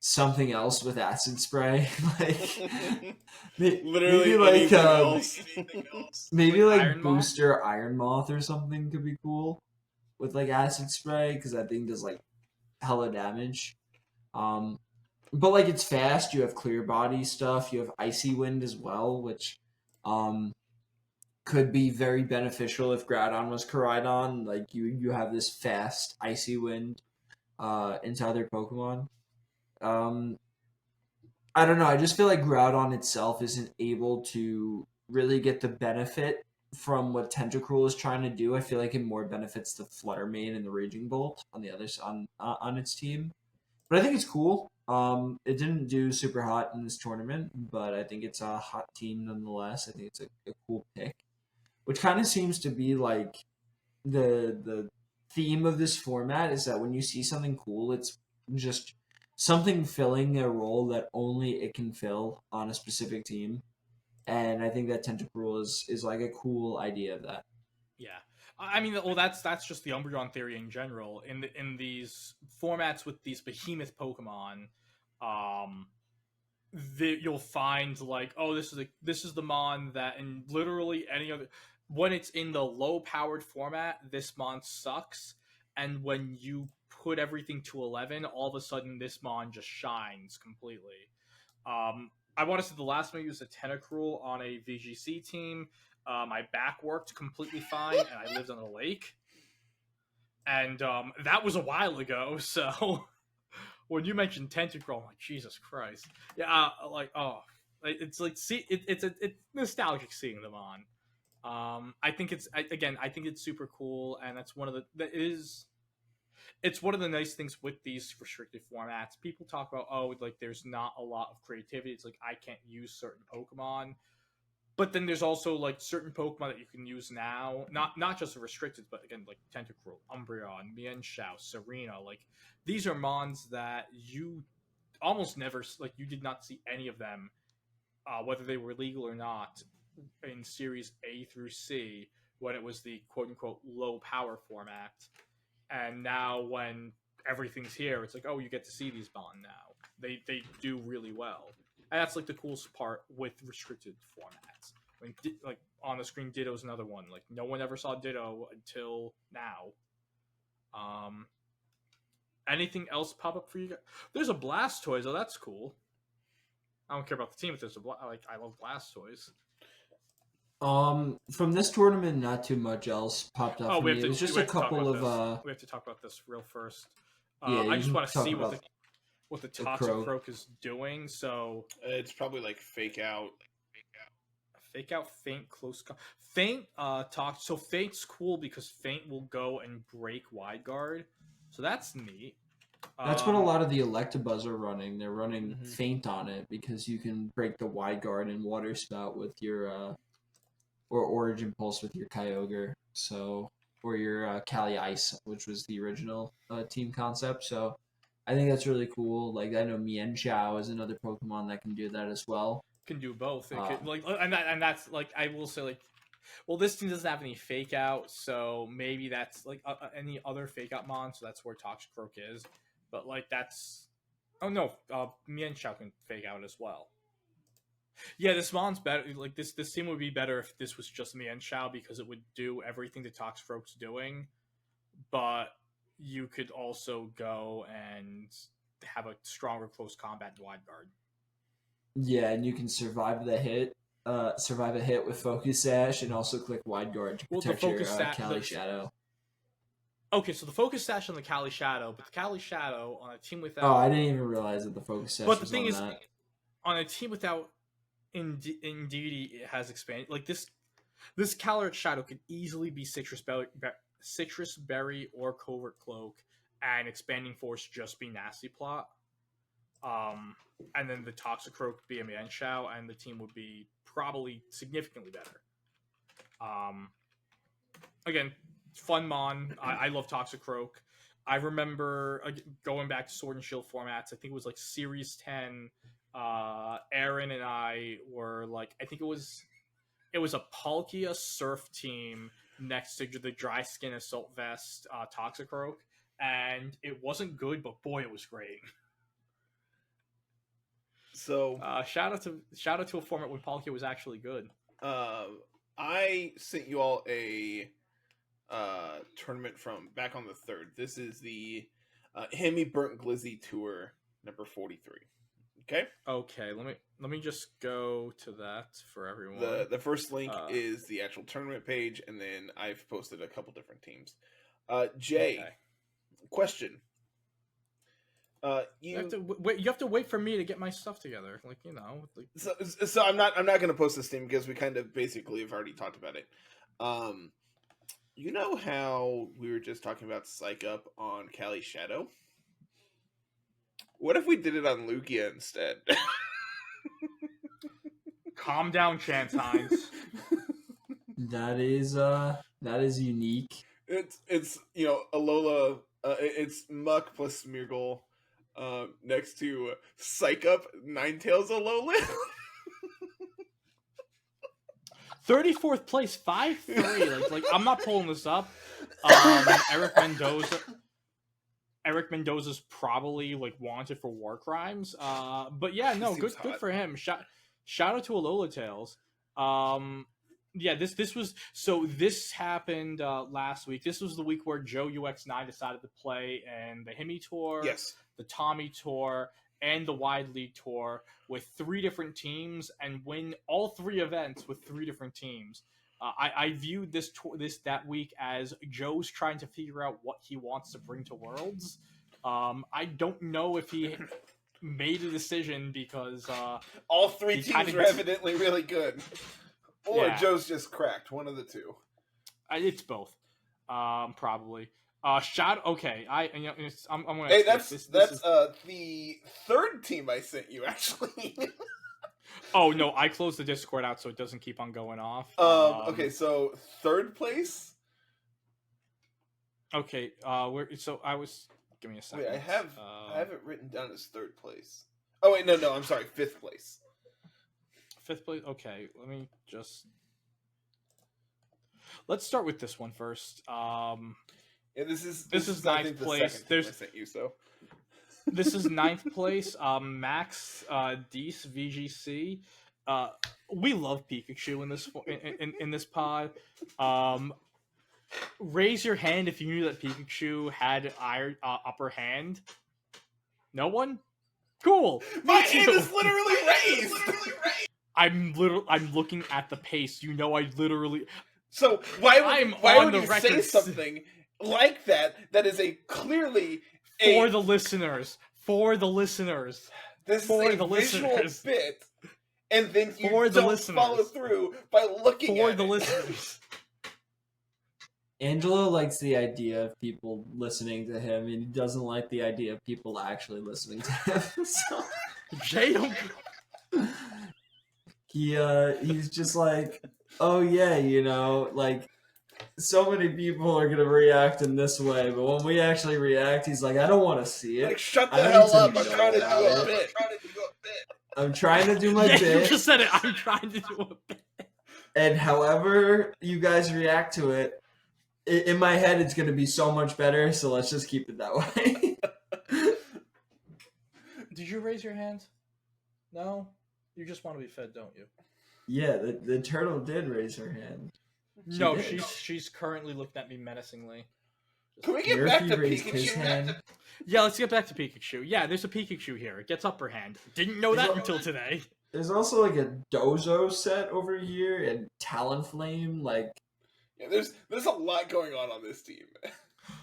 something else with Acid Spray. Like Literally maybe like anything else. maybe Like like Iron Booster Iron Moth or something could be cool with like Acid Spray, because that thing does like hella damage. But like it's fast. You have Clear Body stuff. You have Icy Wind as well, which could be very beneficial if Groudon was Koraidon. Like you have this fast Icy Wind into other Pokemon. I don't know. I just feel like Groudon itself isn't able to really get the benefit from what Tentacruel is trying to do. I feel like it more benefits the Fluttermane and the Raging Bolt on the other on its team. But I think it's cool. It didn't do super hot in this tournament, but I think it's a hot team nonetheless. I think it's a cool pick, which kind of seems to be like the theme of this format is that when you see something cool, it's just something filling a role that only it can fill on a specific team. And I think that Tentacruel is like a cool idea of that. Yeah, I mean, well, that's just the Umbreon theory in general. In these formats with these behemoth Pokemon, um, you'll find like, oh, this is the mon that in literally any other, when it's in the low powered format, this mon sucks, and when you put everything to 11, all of a sudden this mon just shines completely. I want to say the last one I used a Tentacruel on a VGC team. My back worked completely fine, and I lived on a lake. And that was a while ago, so when you mentioned Tentacruel, I'm like, Jesus Christ. Yeah, like, oh. It's like, it's nostalgic seeing them on. I think I think it's super cool, and that's one of it's one of the nice things with these restricted formats. People talk about, oh, like there's not a lot of creativity. It's like I can't use certain Pokemon, but then there's also like certain Pokemon that you can use now, not just the restricted, but again like Tentacruel, Umbreon, Mienshao, Serena. Like these are mons that you almost never like you did not see any of them, whether they were legal or not, in Series A through C when it was the quote unquote low power format. And now when everything's here, it's like, oh, you get to see these Bond now. They do really well, and that's like the coolest part with restricted formats. I mean, like on the screen, Ditto's another one. Like no one ever saw Ditto until now. Anything else pop up for you guys? There's a Blastoise. Oh, that's cool. I don't care about the team if there's I love Blastoise. From this tournament, not too much else popped up for me. It was just a couple of we have to talk about this real first. Yeah, I just want to see what the Toxicroak is doing. So it's probably like fake out, feint, close, feint. So feint's cool because feint will go and break wide guard. So that's neat. That's what a lot of the Electabuzz are running. They're running feint on it because you can break the wide guard and water spout with your or Origin Pulse with your Kyogre, so or your Cali Ice, which was the original team concept. So I think that's really cool. Like I know Mienshao is another Pokemon that can do that as well. Can do both. It could, like and that's like I will say like, well, this team doesn't have any fake out, so maybe that's like any other fake out mon. So that's where Toxicroak is. But like that's Mienshao can fake out as well. Yeah, this mon's better. Like this team would be better if this was just Mienshao because it would do everything that Toxicroak's doing, but you could also go and have a stronger close combat wide guard. Yeah, and you can survive a hit with Focus Sash and also click wide guard to protect your Cali Shadow. Okay, so the Focus Sash on the Cali Shadow, but the Cali Shadow on a team without. Oh, I didn't even realize that the Focus Sash. But the thing is, on a team without, indeed, it has expanded. Like this Cali Shadow could easily be Citrus Berry or Covert Cloak, and Expanding Force just be Nasty Plot. And then the Toxicroak be a Mienshao, and the team would be probably significantly better. Again, fun mon. I love Toxicroak. I remember going back to Sword and Shield formats. I think it was like Series 10. Aaron and I were like, I think it was a Palkia Surf team next to the Dry Skin Assault Vest Toxicroak, and it wasn't good, but boy, it was great. So shout out to a format when Palkia was actually good. I sent you all a tournament from back on the 3rd. This is the Hemi Burnt Glizzy Tour number 43. Okay, let me just go to that for everyone. The first link is the actual tournament page, and then I've posted a couple different teams. Jay, question. You have to wait for me to get my stuff together, like So I'm not going to post this thing because we kind of basically have already talked about it. You know how we were just talking about Psych Up on Cali Shadow? What if we did it on Lugia instead? Calm down, Chance Hines. That is unique. It's Alola. It's Muck plus Smeargle, next to Psych Up Ninetales Alolan. 34th place, 5-3. Like I'm not pulling this up. Eric Mendoza's probably like wanted for war crimes. But yeah, no, good for him. Shout out to Alola Tales. Yeah, this happened last week. This was the week where Joe UX9 decided to play in the Hemi Tour, Yes, the Tommy Tour, and the Wide League Tour with 3 different teams and win all 3 events with 3 different teams. I viewed that week as Joe's trying to figure out what he wants to bring to Worlds. I don't know if he made a decision because all 3 teams were evidently really good, or Yeah. Joe's just cracked. One of the two. It's both, probably. Okay, I'm gonna. Hey, that's the 3rd team I sent you actually. Oh no, I closed the Discord out so it doesn't keep on going off. Okay, so 3rd place. Okay, give me a second. Wait, I have it written down as 3rd place. Oh wait, no, I'm sorry, 5th place. 5th place. Okay, let's start with this one first. Yeah, this is 9th place. I sent you, so. This is 9th place. Max Dees VGC. We love Pikachu in this pod. Raise your hand if you knew that Pikachu had upper hand. No one? Cool. My hand is literally raised. I'm looking at the pace. You know, I literally. So why would you say something like that? That is clearly for the listeners. This is a visual bit, and then you don't follow through by looking at it. For the listeners. Angelo likes the idea of people listening to him, and he doesn't like the idea of people actually listening to him. So Jay don't. He's just like, oh yeah, like so many people are gonna react in this way, but when we actually react, he's like, I don't want to see it. Like, shut the hell up! I'm trying to do a bit. I'm trying to do my Yeah, bit. you just said it. I'm trying to do a bit. And however you guys react to it, in my head, it's gonna be so much better. So let's just keep it that way. Did you raise your hand? No? You just want to be fed, don't you? Yeah, the turtle did raise her hand. No, she's currently looking at me menacingly. Can we get back to raised his hand. Pikachu? Yeah, let's get back to Pikachu. Yeah, there's a Pikachu here. It gets upper hand. Didn't know that until today. There's also like a Dozo set over here and Talonflame. Like, yeah, there's a lot going on this team.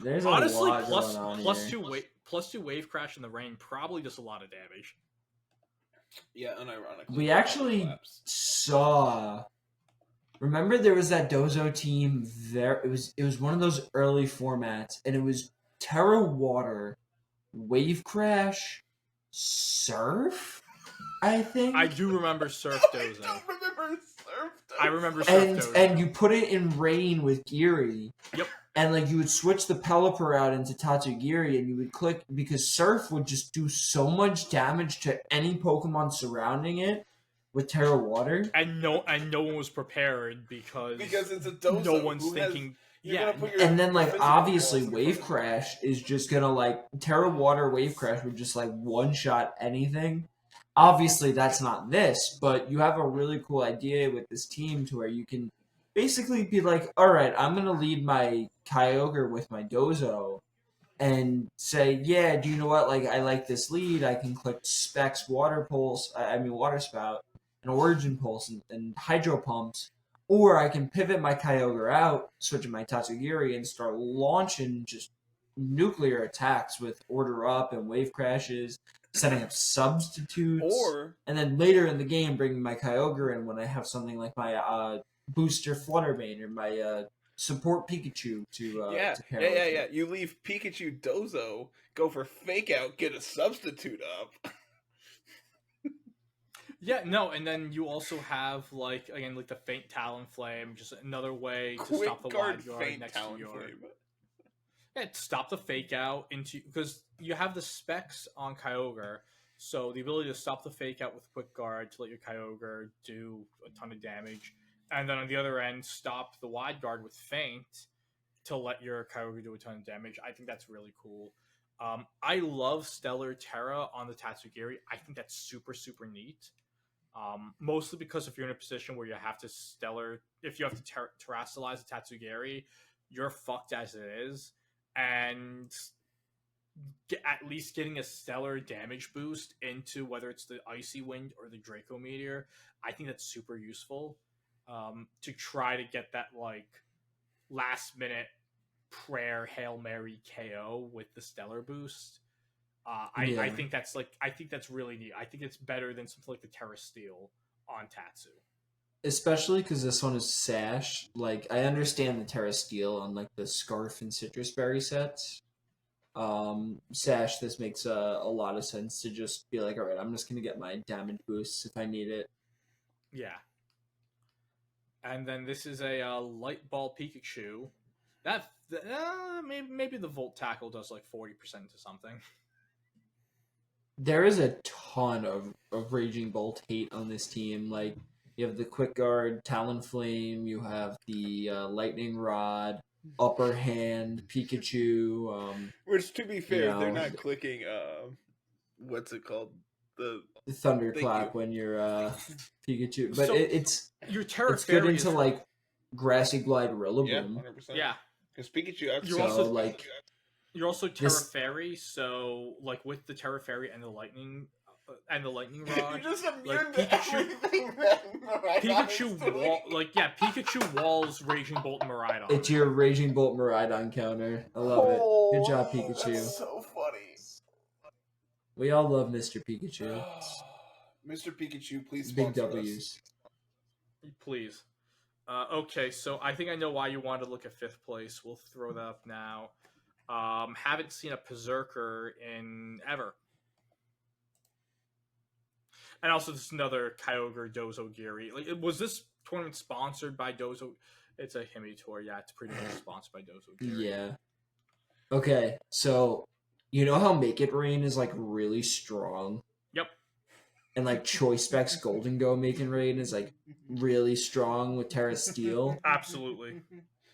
There's honestly, a lot going on here. plus two wave crash in the rain probably does a lot of damage. Yeah, unironically. We actually saw. Remember, there was that Dozo team there. It was one of those early formats, and it was Terra Water, Wave Crash, Surf. I think I do remember Surf Dozo. I don't remember Surf Dozo. I remember Surf Dozo. And you put it in rain with Geary. Yep. And like you would switch the Pelipper out into Tatsugiri, and you would click because Surf would just do so much damage to any Pokemon surrounding it with Terra Water. And no one was prepared because it's a Dozo. No one's thinking. And then like obviously Wave Crash is just gonna like Terra Water Wave Crash would just like one shot anything. Obviously that's not this, but you have a really cool idea with this team to where you can basically be like, all right, I'm going to lead my Kyogre with my Dozo and say, yeah, do you know what? Like, I like this lead. I can click Specs Water Spout, and Origin Pulse, and Hydro Pumps. Or I can pivot my Kyogre out, switch my Tatsugiri, and start launching just nuclear attacks with Order Up and Wave Crashes, setting up substitutes. And then later in the game, bringing my Kyogre in when I have something like my Booster Fluttermane or my support Pikachu to pair with. You leave Pikachu Dozo, go for Fake Out, get a substitute up. Yeah, no, and then you also have like the Faint Talonflame, just another way to stop the Wide Guard next to your. Yeah, stop the fake out into because you have the specs on Kyogre, so the ability to stop the fake out with Quick Guard to let your Kyogre do a ton of damage, and then on the other end, stop the Wide Guard with Feint to let your Kyogre do a ton of damage. I think that's really cool. I love Stellar Terra on the Tatsugiri. I think that's super super neat. Mostly because if you're in a position where you have to if you have to terrestrialize a Tatsugiri, you're fucked as it is, and at least getting a stellar damage boost into whether it's the Icy Wind or the Draco Meteor, I think that's super useful to try to get that like last minute prayer Hail Mary KO with the stellar boost. I think that's really neat. I think it's better than something like the Terra Steel on Tatsu. Especially because this one is Sash. Like, I understand the Terra Steel on like the Scarf and Citrus Berry sets. Sash, this makes a lot of sense to just be like, all right, I'm just gonna get my damage boosts if I need it. Yeah. And then this is a Light Ball Pikachu. Maybe the Volt Tackle does like 40% to something. There is a ton of Raging Bolt hate on this team. Like, you have the Quick Guard, Talonflame, you have the Lightning Rod, Upper Hand, Pikachu. Which, to be fair, know, they're not clicking. What's it called? The Thunderclap when you're Pikachu, but So, it's Your Terra it's good Fairy into is, like Grassy Glide, Rillaboom. yeah, 100%. yeah. Because Pikachu outside. You're also like You're also Terra This- Fairy, so like with the Terra Fairy and the Lightning You're Rod, just immune like, to Pikachu- everything that Pikachu walls Raging Bolt and Miraidon. it's your Raging Bolt Miraidon counter. I love it. Good job, Pikachu. That's so funny. We all love Mr. Pikachu. Mr. Pikachu, please Big sponsor us. W's. Please. Okay, so I think I know why you wanted to look at 5th place. We'll throw that up now. Haven't seen a Berserker in ever. And also, this is another Kyogre Dozo Giri. Like, was this tournament sponsored by Dozo? It's a Himi tour. Yeah, it's pretty much sponsored by Dozo Giri. Yeah. Okay, so you know how Make It Rain is like really strong? Yep. And like Choice Specs Golden Go Make It Rain is like really strong with Terra Steel. Absolutely.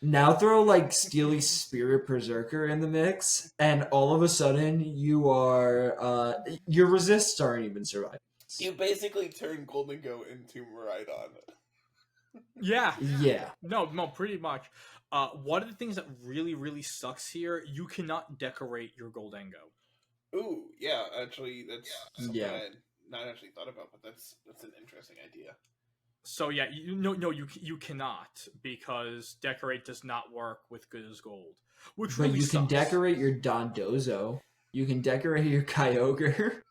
Now throw like Steely Spirit Berserker in the mix, and all of a sudden you are your resists aren't even surviving. You basically turn Golden Go into Miraidon. Yeah. Yeah. No, pretty much. One of the things that really, really sucks here, you cannot decorate your Goldengo. Ooh, yeah, actually, that's something Yeah. I had not actually thought about, but that's an interesting idea. So yeah, you cannot, because decorate does not work with good as gold. Which But really you can sucks. decorate your Dondozo. You can decorate your Kyogre.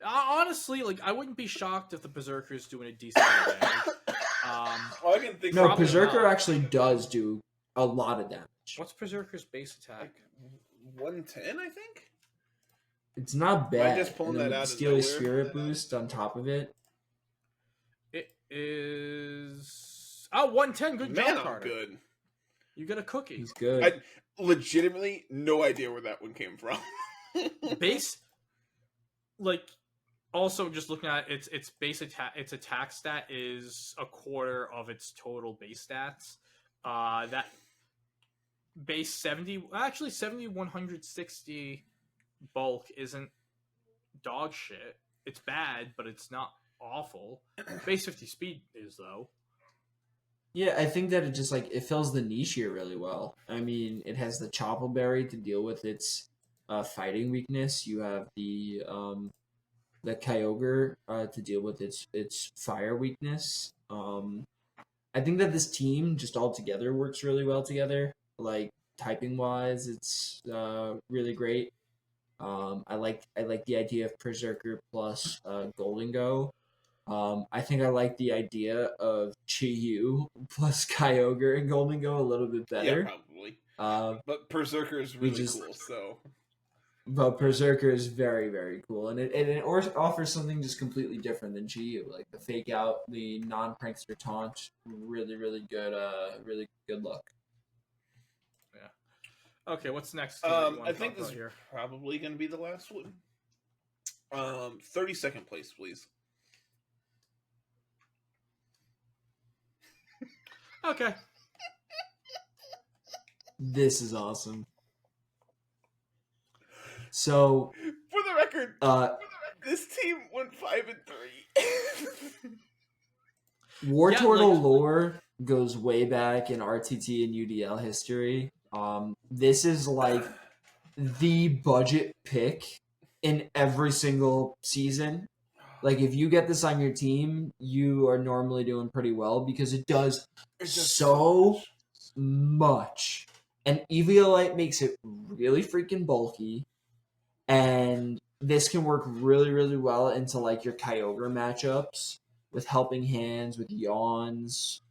Honestly, like, I wouldn't be shocked if the Berserker's doing a decent damage. Well, I can think No, Probably Berserker not. actually does do a lot of damage. What's Berserker's base attack? like 110, I think. It's not bad. just pulling And then that with out the of Steely nowhere? Spirit boost on top of it. It is 110. Good Man, job, I'm Carter. good. You get a cookie. He's good. I legitimately no idea where that one came from. Base, like, also just looking at its base attack, its attack stat is a quarter of its total base stats. That base 7160 bulk isn't dog shit. It's bad, but it's not awful. Base 50 speed is though. Yeah, I think that it just like it fills the niche here really well. I mean, it has the Choppleberry to deal with its fighting weakness. You have the Kyogre to deal with its fire weakness. I think that this team just all together works really well together. Like typing wise, it's really great. I like the idea of Berserker plus Golden Go. I think I like the idea of Chi-Yu plus Kyogre and Golden Go a little bit Yeah, better. probably. But Berserker is really cool, so. But Berserker is very, very cool, and it offers something just completely different than Chi-Yu. Like the fake out, the non-prankster taunt, really, really good look. Okay, what's next? Team that you want I to think talk this about is here? probably going to be the last one. 32nd place, please. Okay. This is awesome. So, For the record, this team went 5-3. War Yeah, Turtle like- lore goes way back in RTT and UDL history. This is like the budget pick in every single season. Like, if you get this on your team, you are normally doing pretty well because it does so much. And Eviolite makes it really freaking bulky. And this can work really, really well into like your Kyogre matchups with helping hands, with yawns.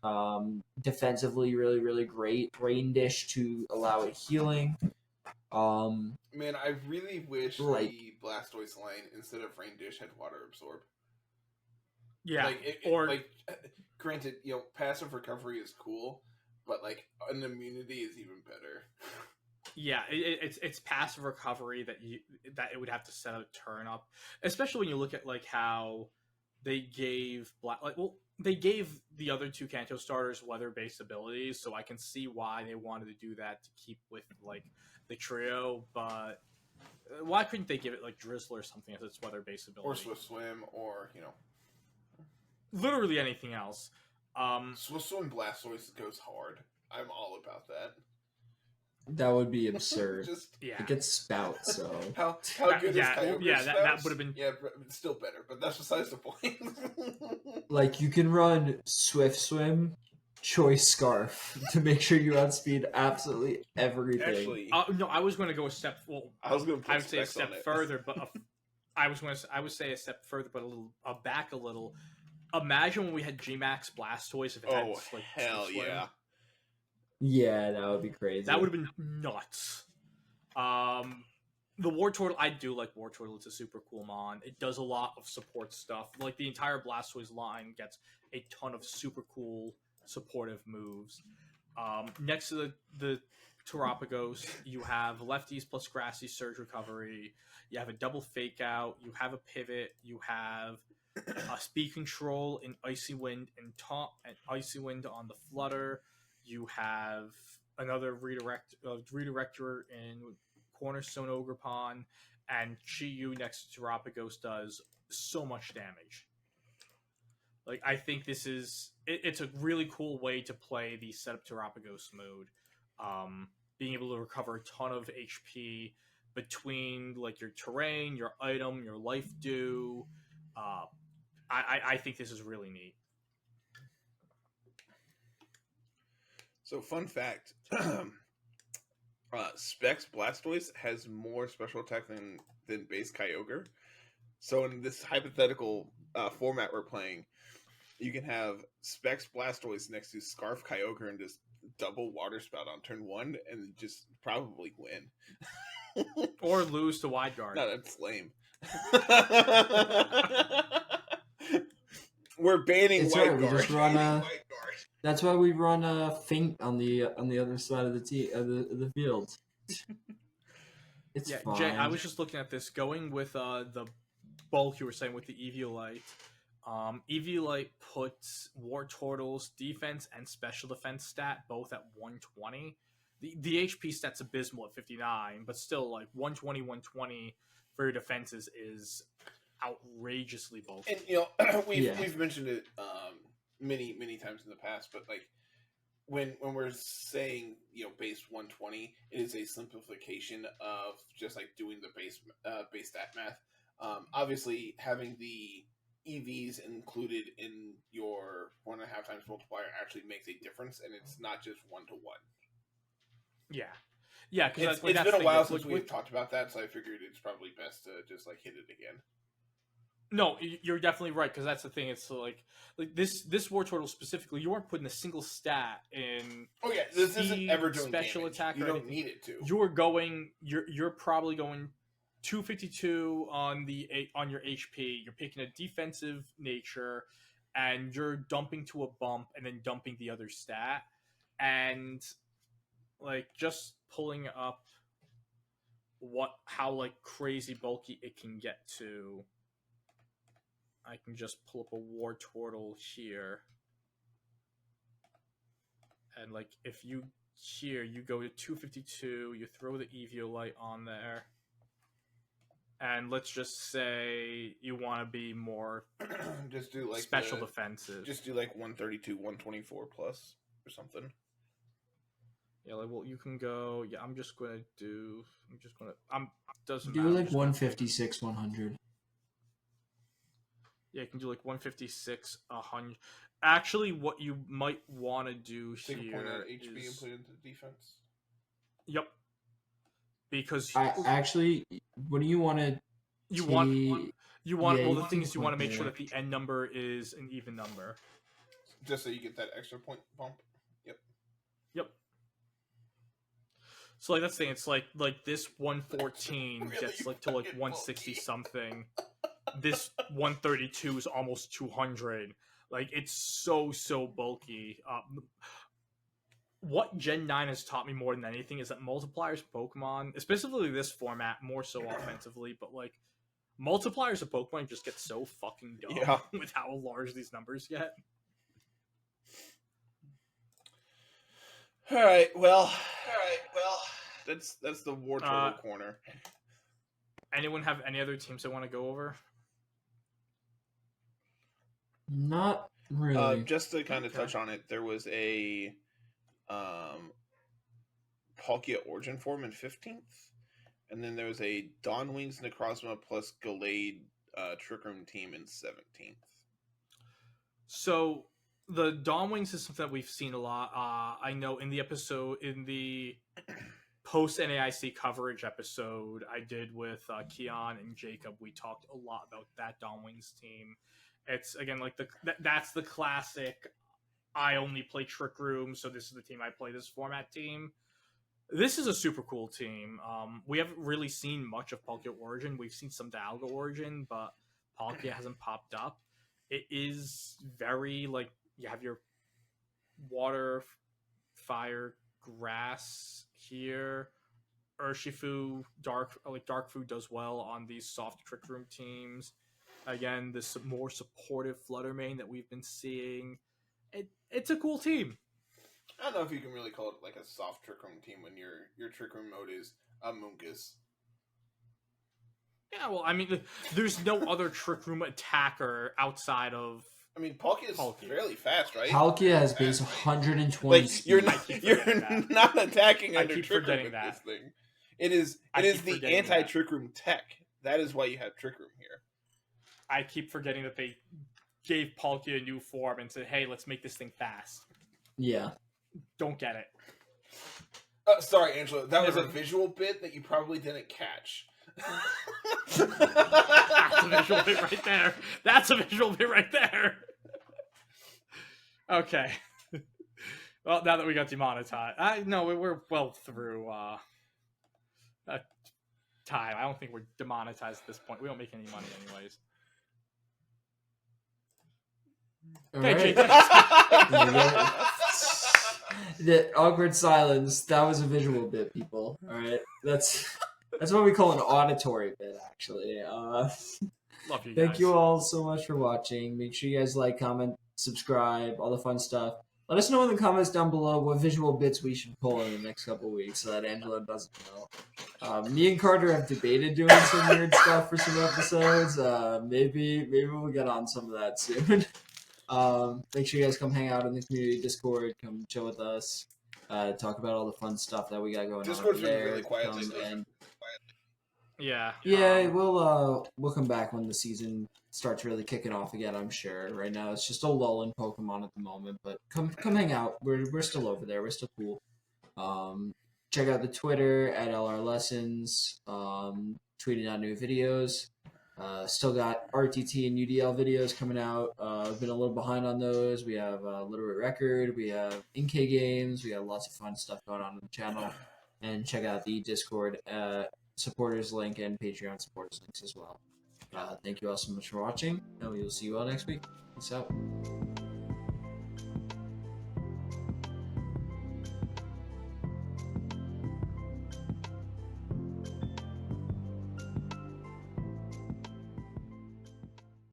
Defensively, really, really great. Rain Dish to allow it healing. Man, I really wish Like- the Blastoise line instead of Rain Dish had Water Absorb. Yeah. Like, granted, passive recovery is cool, but like an immunity is even better. Yeah, it's passive recovery that it would have to set a turn up, especially when you look at like how they gave they gave the other two Kanto starters weather based abilities, so I can see why they wanted to do that to keep with like the trio, but why couldn't they give it like Drizzle or something as its weather based ability, Or Swift Swim, or literally anything else. Swift Swim Blastoise goes hard. I'm all about that. That would be absurd. Yeah, It gets spout, so how good yeah, is Kyogre? yeah, that Spouts? would have been it's still better, but that's besides the point. like you can run Swift Swim, Choice Scarf to make sure you outspeed absolutely everything. Actually, no, I was going to go a step. Well, I was going to. I would say a step further, but I would say a step further, but back a little. Imagine when we had G-Max Blastoise if it had like hell Swim. yeah. Yeah, that would be crazy. That would have been nuts. The War Turtle, I do like War Turtle. It's a super cool mon. It does a lot of support stuff. Like the entire Blastoise line gets a ton of super cool supportive moves. Next to the Terapagos, you have lefties plus grassy surge recovery. You have a double fake out. You have a pivot. You have a speed control in Icy Wind and Icy Wind on the Flutter. You have another redirector in Cornerstone Ogerpon, and Chi-Yu next to Terapagos does so much damage. Like, I think this is it's a really cool way to play the setup Terapagos mode. Being able to recover a ton of HP between like your terrain, your item, your life dew. I think this is really neat. So, fun fact: Specs Blastoise has more special attack than base Kyogre. So, in this hypothetical format we're playing, you can have Specs Blastoise next to Scarf Kyogre and just double Water Spout on turn 1 and just probably win. Or lose to Wide Guard. No, that's lame. We're banning It's Wide right, we Guard. just run that's why we run Feint on the other side of the field. It's fine. Jay, I was just looking at this, going with the bulk you were saying with the Eviolite. Eviolite puts War Turtle's defense and special defense stat both at 120. The HP stat's abysmal at 59, but still, like 120, 120 for your defenses is outrageously bulky. And we've mentioned it many times in the past, but like when we're saying base 120, it is a simplification of just like doing the base stat math. Obviously, having the EVs included in your 1.5 times multiplier actually makes a difference, and it's not just 1-to-1. Yeah, because it's been a while since we've talked about that, so I figured it's probably best to just like hit it again. No, you're definitely right, because that's the thing. It's like this War Turtle specifically, you aren't putting a single stat in. Oh yeah, this isn't ever doing special damage. attack. You don't need it to. You're probably going 252 on your HP. You're picking a defensive nature, and you're dumping to a bump, and then dumping the other stat. And like just pulling up how like crazy bulky it can get to. I can just pull up a war turtle here. And like if you go to 252, you throw the Eviolite on there. And let's just say you want to be more just do like special defensive. Just do like 132, 124 plus or something. Yeah, like well, you can go. Yeah, doesn't Do matter. like 156, 100. Yeah, you can do like 156, 100. Actually, what you might want to do Take here a point out HB is... and put it into defense. Yep. Because what do you want to? Well, the thing is, you want to make sure that the end number is an even number. Just so you get that extra point bump. Yep. So like that's the thing. It's like this 114 really gets like to like 160 something. This 132 is almost 200. Like it's so bulky. What Gen 9 has taught me more than anything is that multipliers of Pokemon, specifically this format, more so offensively, but like multipliers of Pokemon just get so fucking dumb with how large these numbers get. All right, well, that's the War Turtle corner. Anyone have any other teams they want to go over? Not really. Just to kind of touch on it, there was a Palkia Origin form in 15th, and then there was a Dawnwings Necrozma plus Gallade Trick Room team in 17th. So the Dawnwings is something that we've seen a lot. I know in the post NAIC coverage episode I did with Keon and Jacob, we talked a lot about that Dawnwings team. It's again like that's the classic. I only play Trick Room, so this is the team I play. This format team. This is a super cool team. We haven't really seen much of Palkia Origin. We've seen some Dialga Origin, but Palkia hasn't popped up. It is very like you have your water, fire, grass here. Urshifu, Dark Food does well on these soft Trick Room teams. Again, this more supportive Flutter Mane that we've been seeing. It's a cool team. I don't know if you can really call it like a soft Trick Room team when your Trick Room mode is Mungus. Yeah, well, I mean, there's no other Trick Room attacker outside of... I mean, Palkia is fairly fast, right? Palkia has base 120 like, speed. you're not attacking under Trick Room with that. this thing. It is the anti-Trick Room tech. That is why you have Trick Room here. I keep forgetting that they gave Palkia a new form and said, hey, let's make this thing fast. Yeah. Don't get it. Sorry, Angela. That was a visual bit that you probably didn't catch. That's a visual bit right there. That's a visual bit right there. Okay. Well, now that we got demonetized, no, we're well through time. I don't think we're demonetized at this point. We don't make any money, anyways. Okay, the awkward silence. That was a visual bit, people. All right, that's what we call an auditory bit, actually. Love you guys. Thank you all so much for watching. Make sure you guys like, comment, subscribe, all the fun stuff. Let us know in the comments down below what visual bits we should pull in the next couple weeks so that Angela doesn't know. Me and Carter have debated doing some weird stuff for some episodes. Maybe we'll get on some of that soon. Make sure you guys come hang out in the community Discord, come chill with us, talk about all the fun stuff that we got going Discord's on there. Really quiet. Yeah. We'll come back when the season starts really kicking off again, I'm sure. Right now it's just a lull in Pokemon at the moment, but come hang out. We're still over there. We're still cool. Check out the Twitter at LR Lessons, tweeting out new videos. Still got RTT and UDL videos coming out. I've been a little behind on those. We have Littleroot Record. We have in-K games. We got lots of fun stuff going on the channel. And check out the Discord supporters link and Patreon supporters links as well. Thank you all so much for watching, and we will see you all next week. Peace out.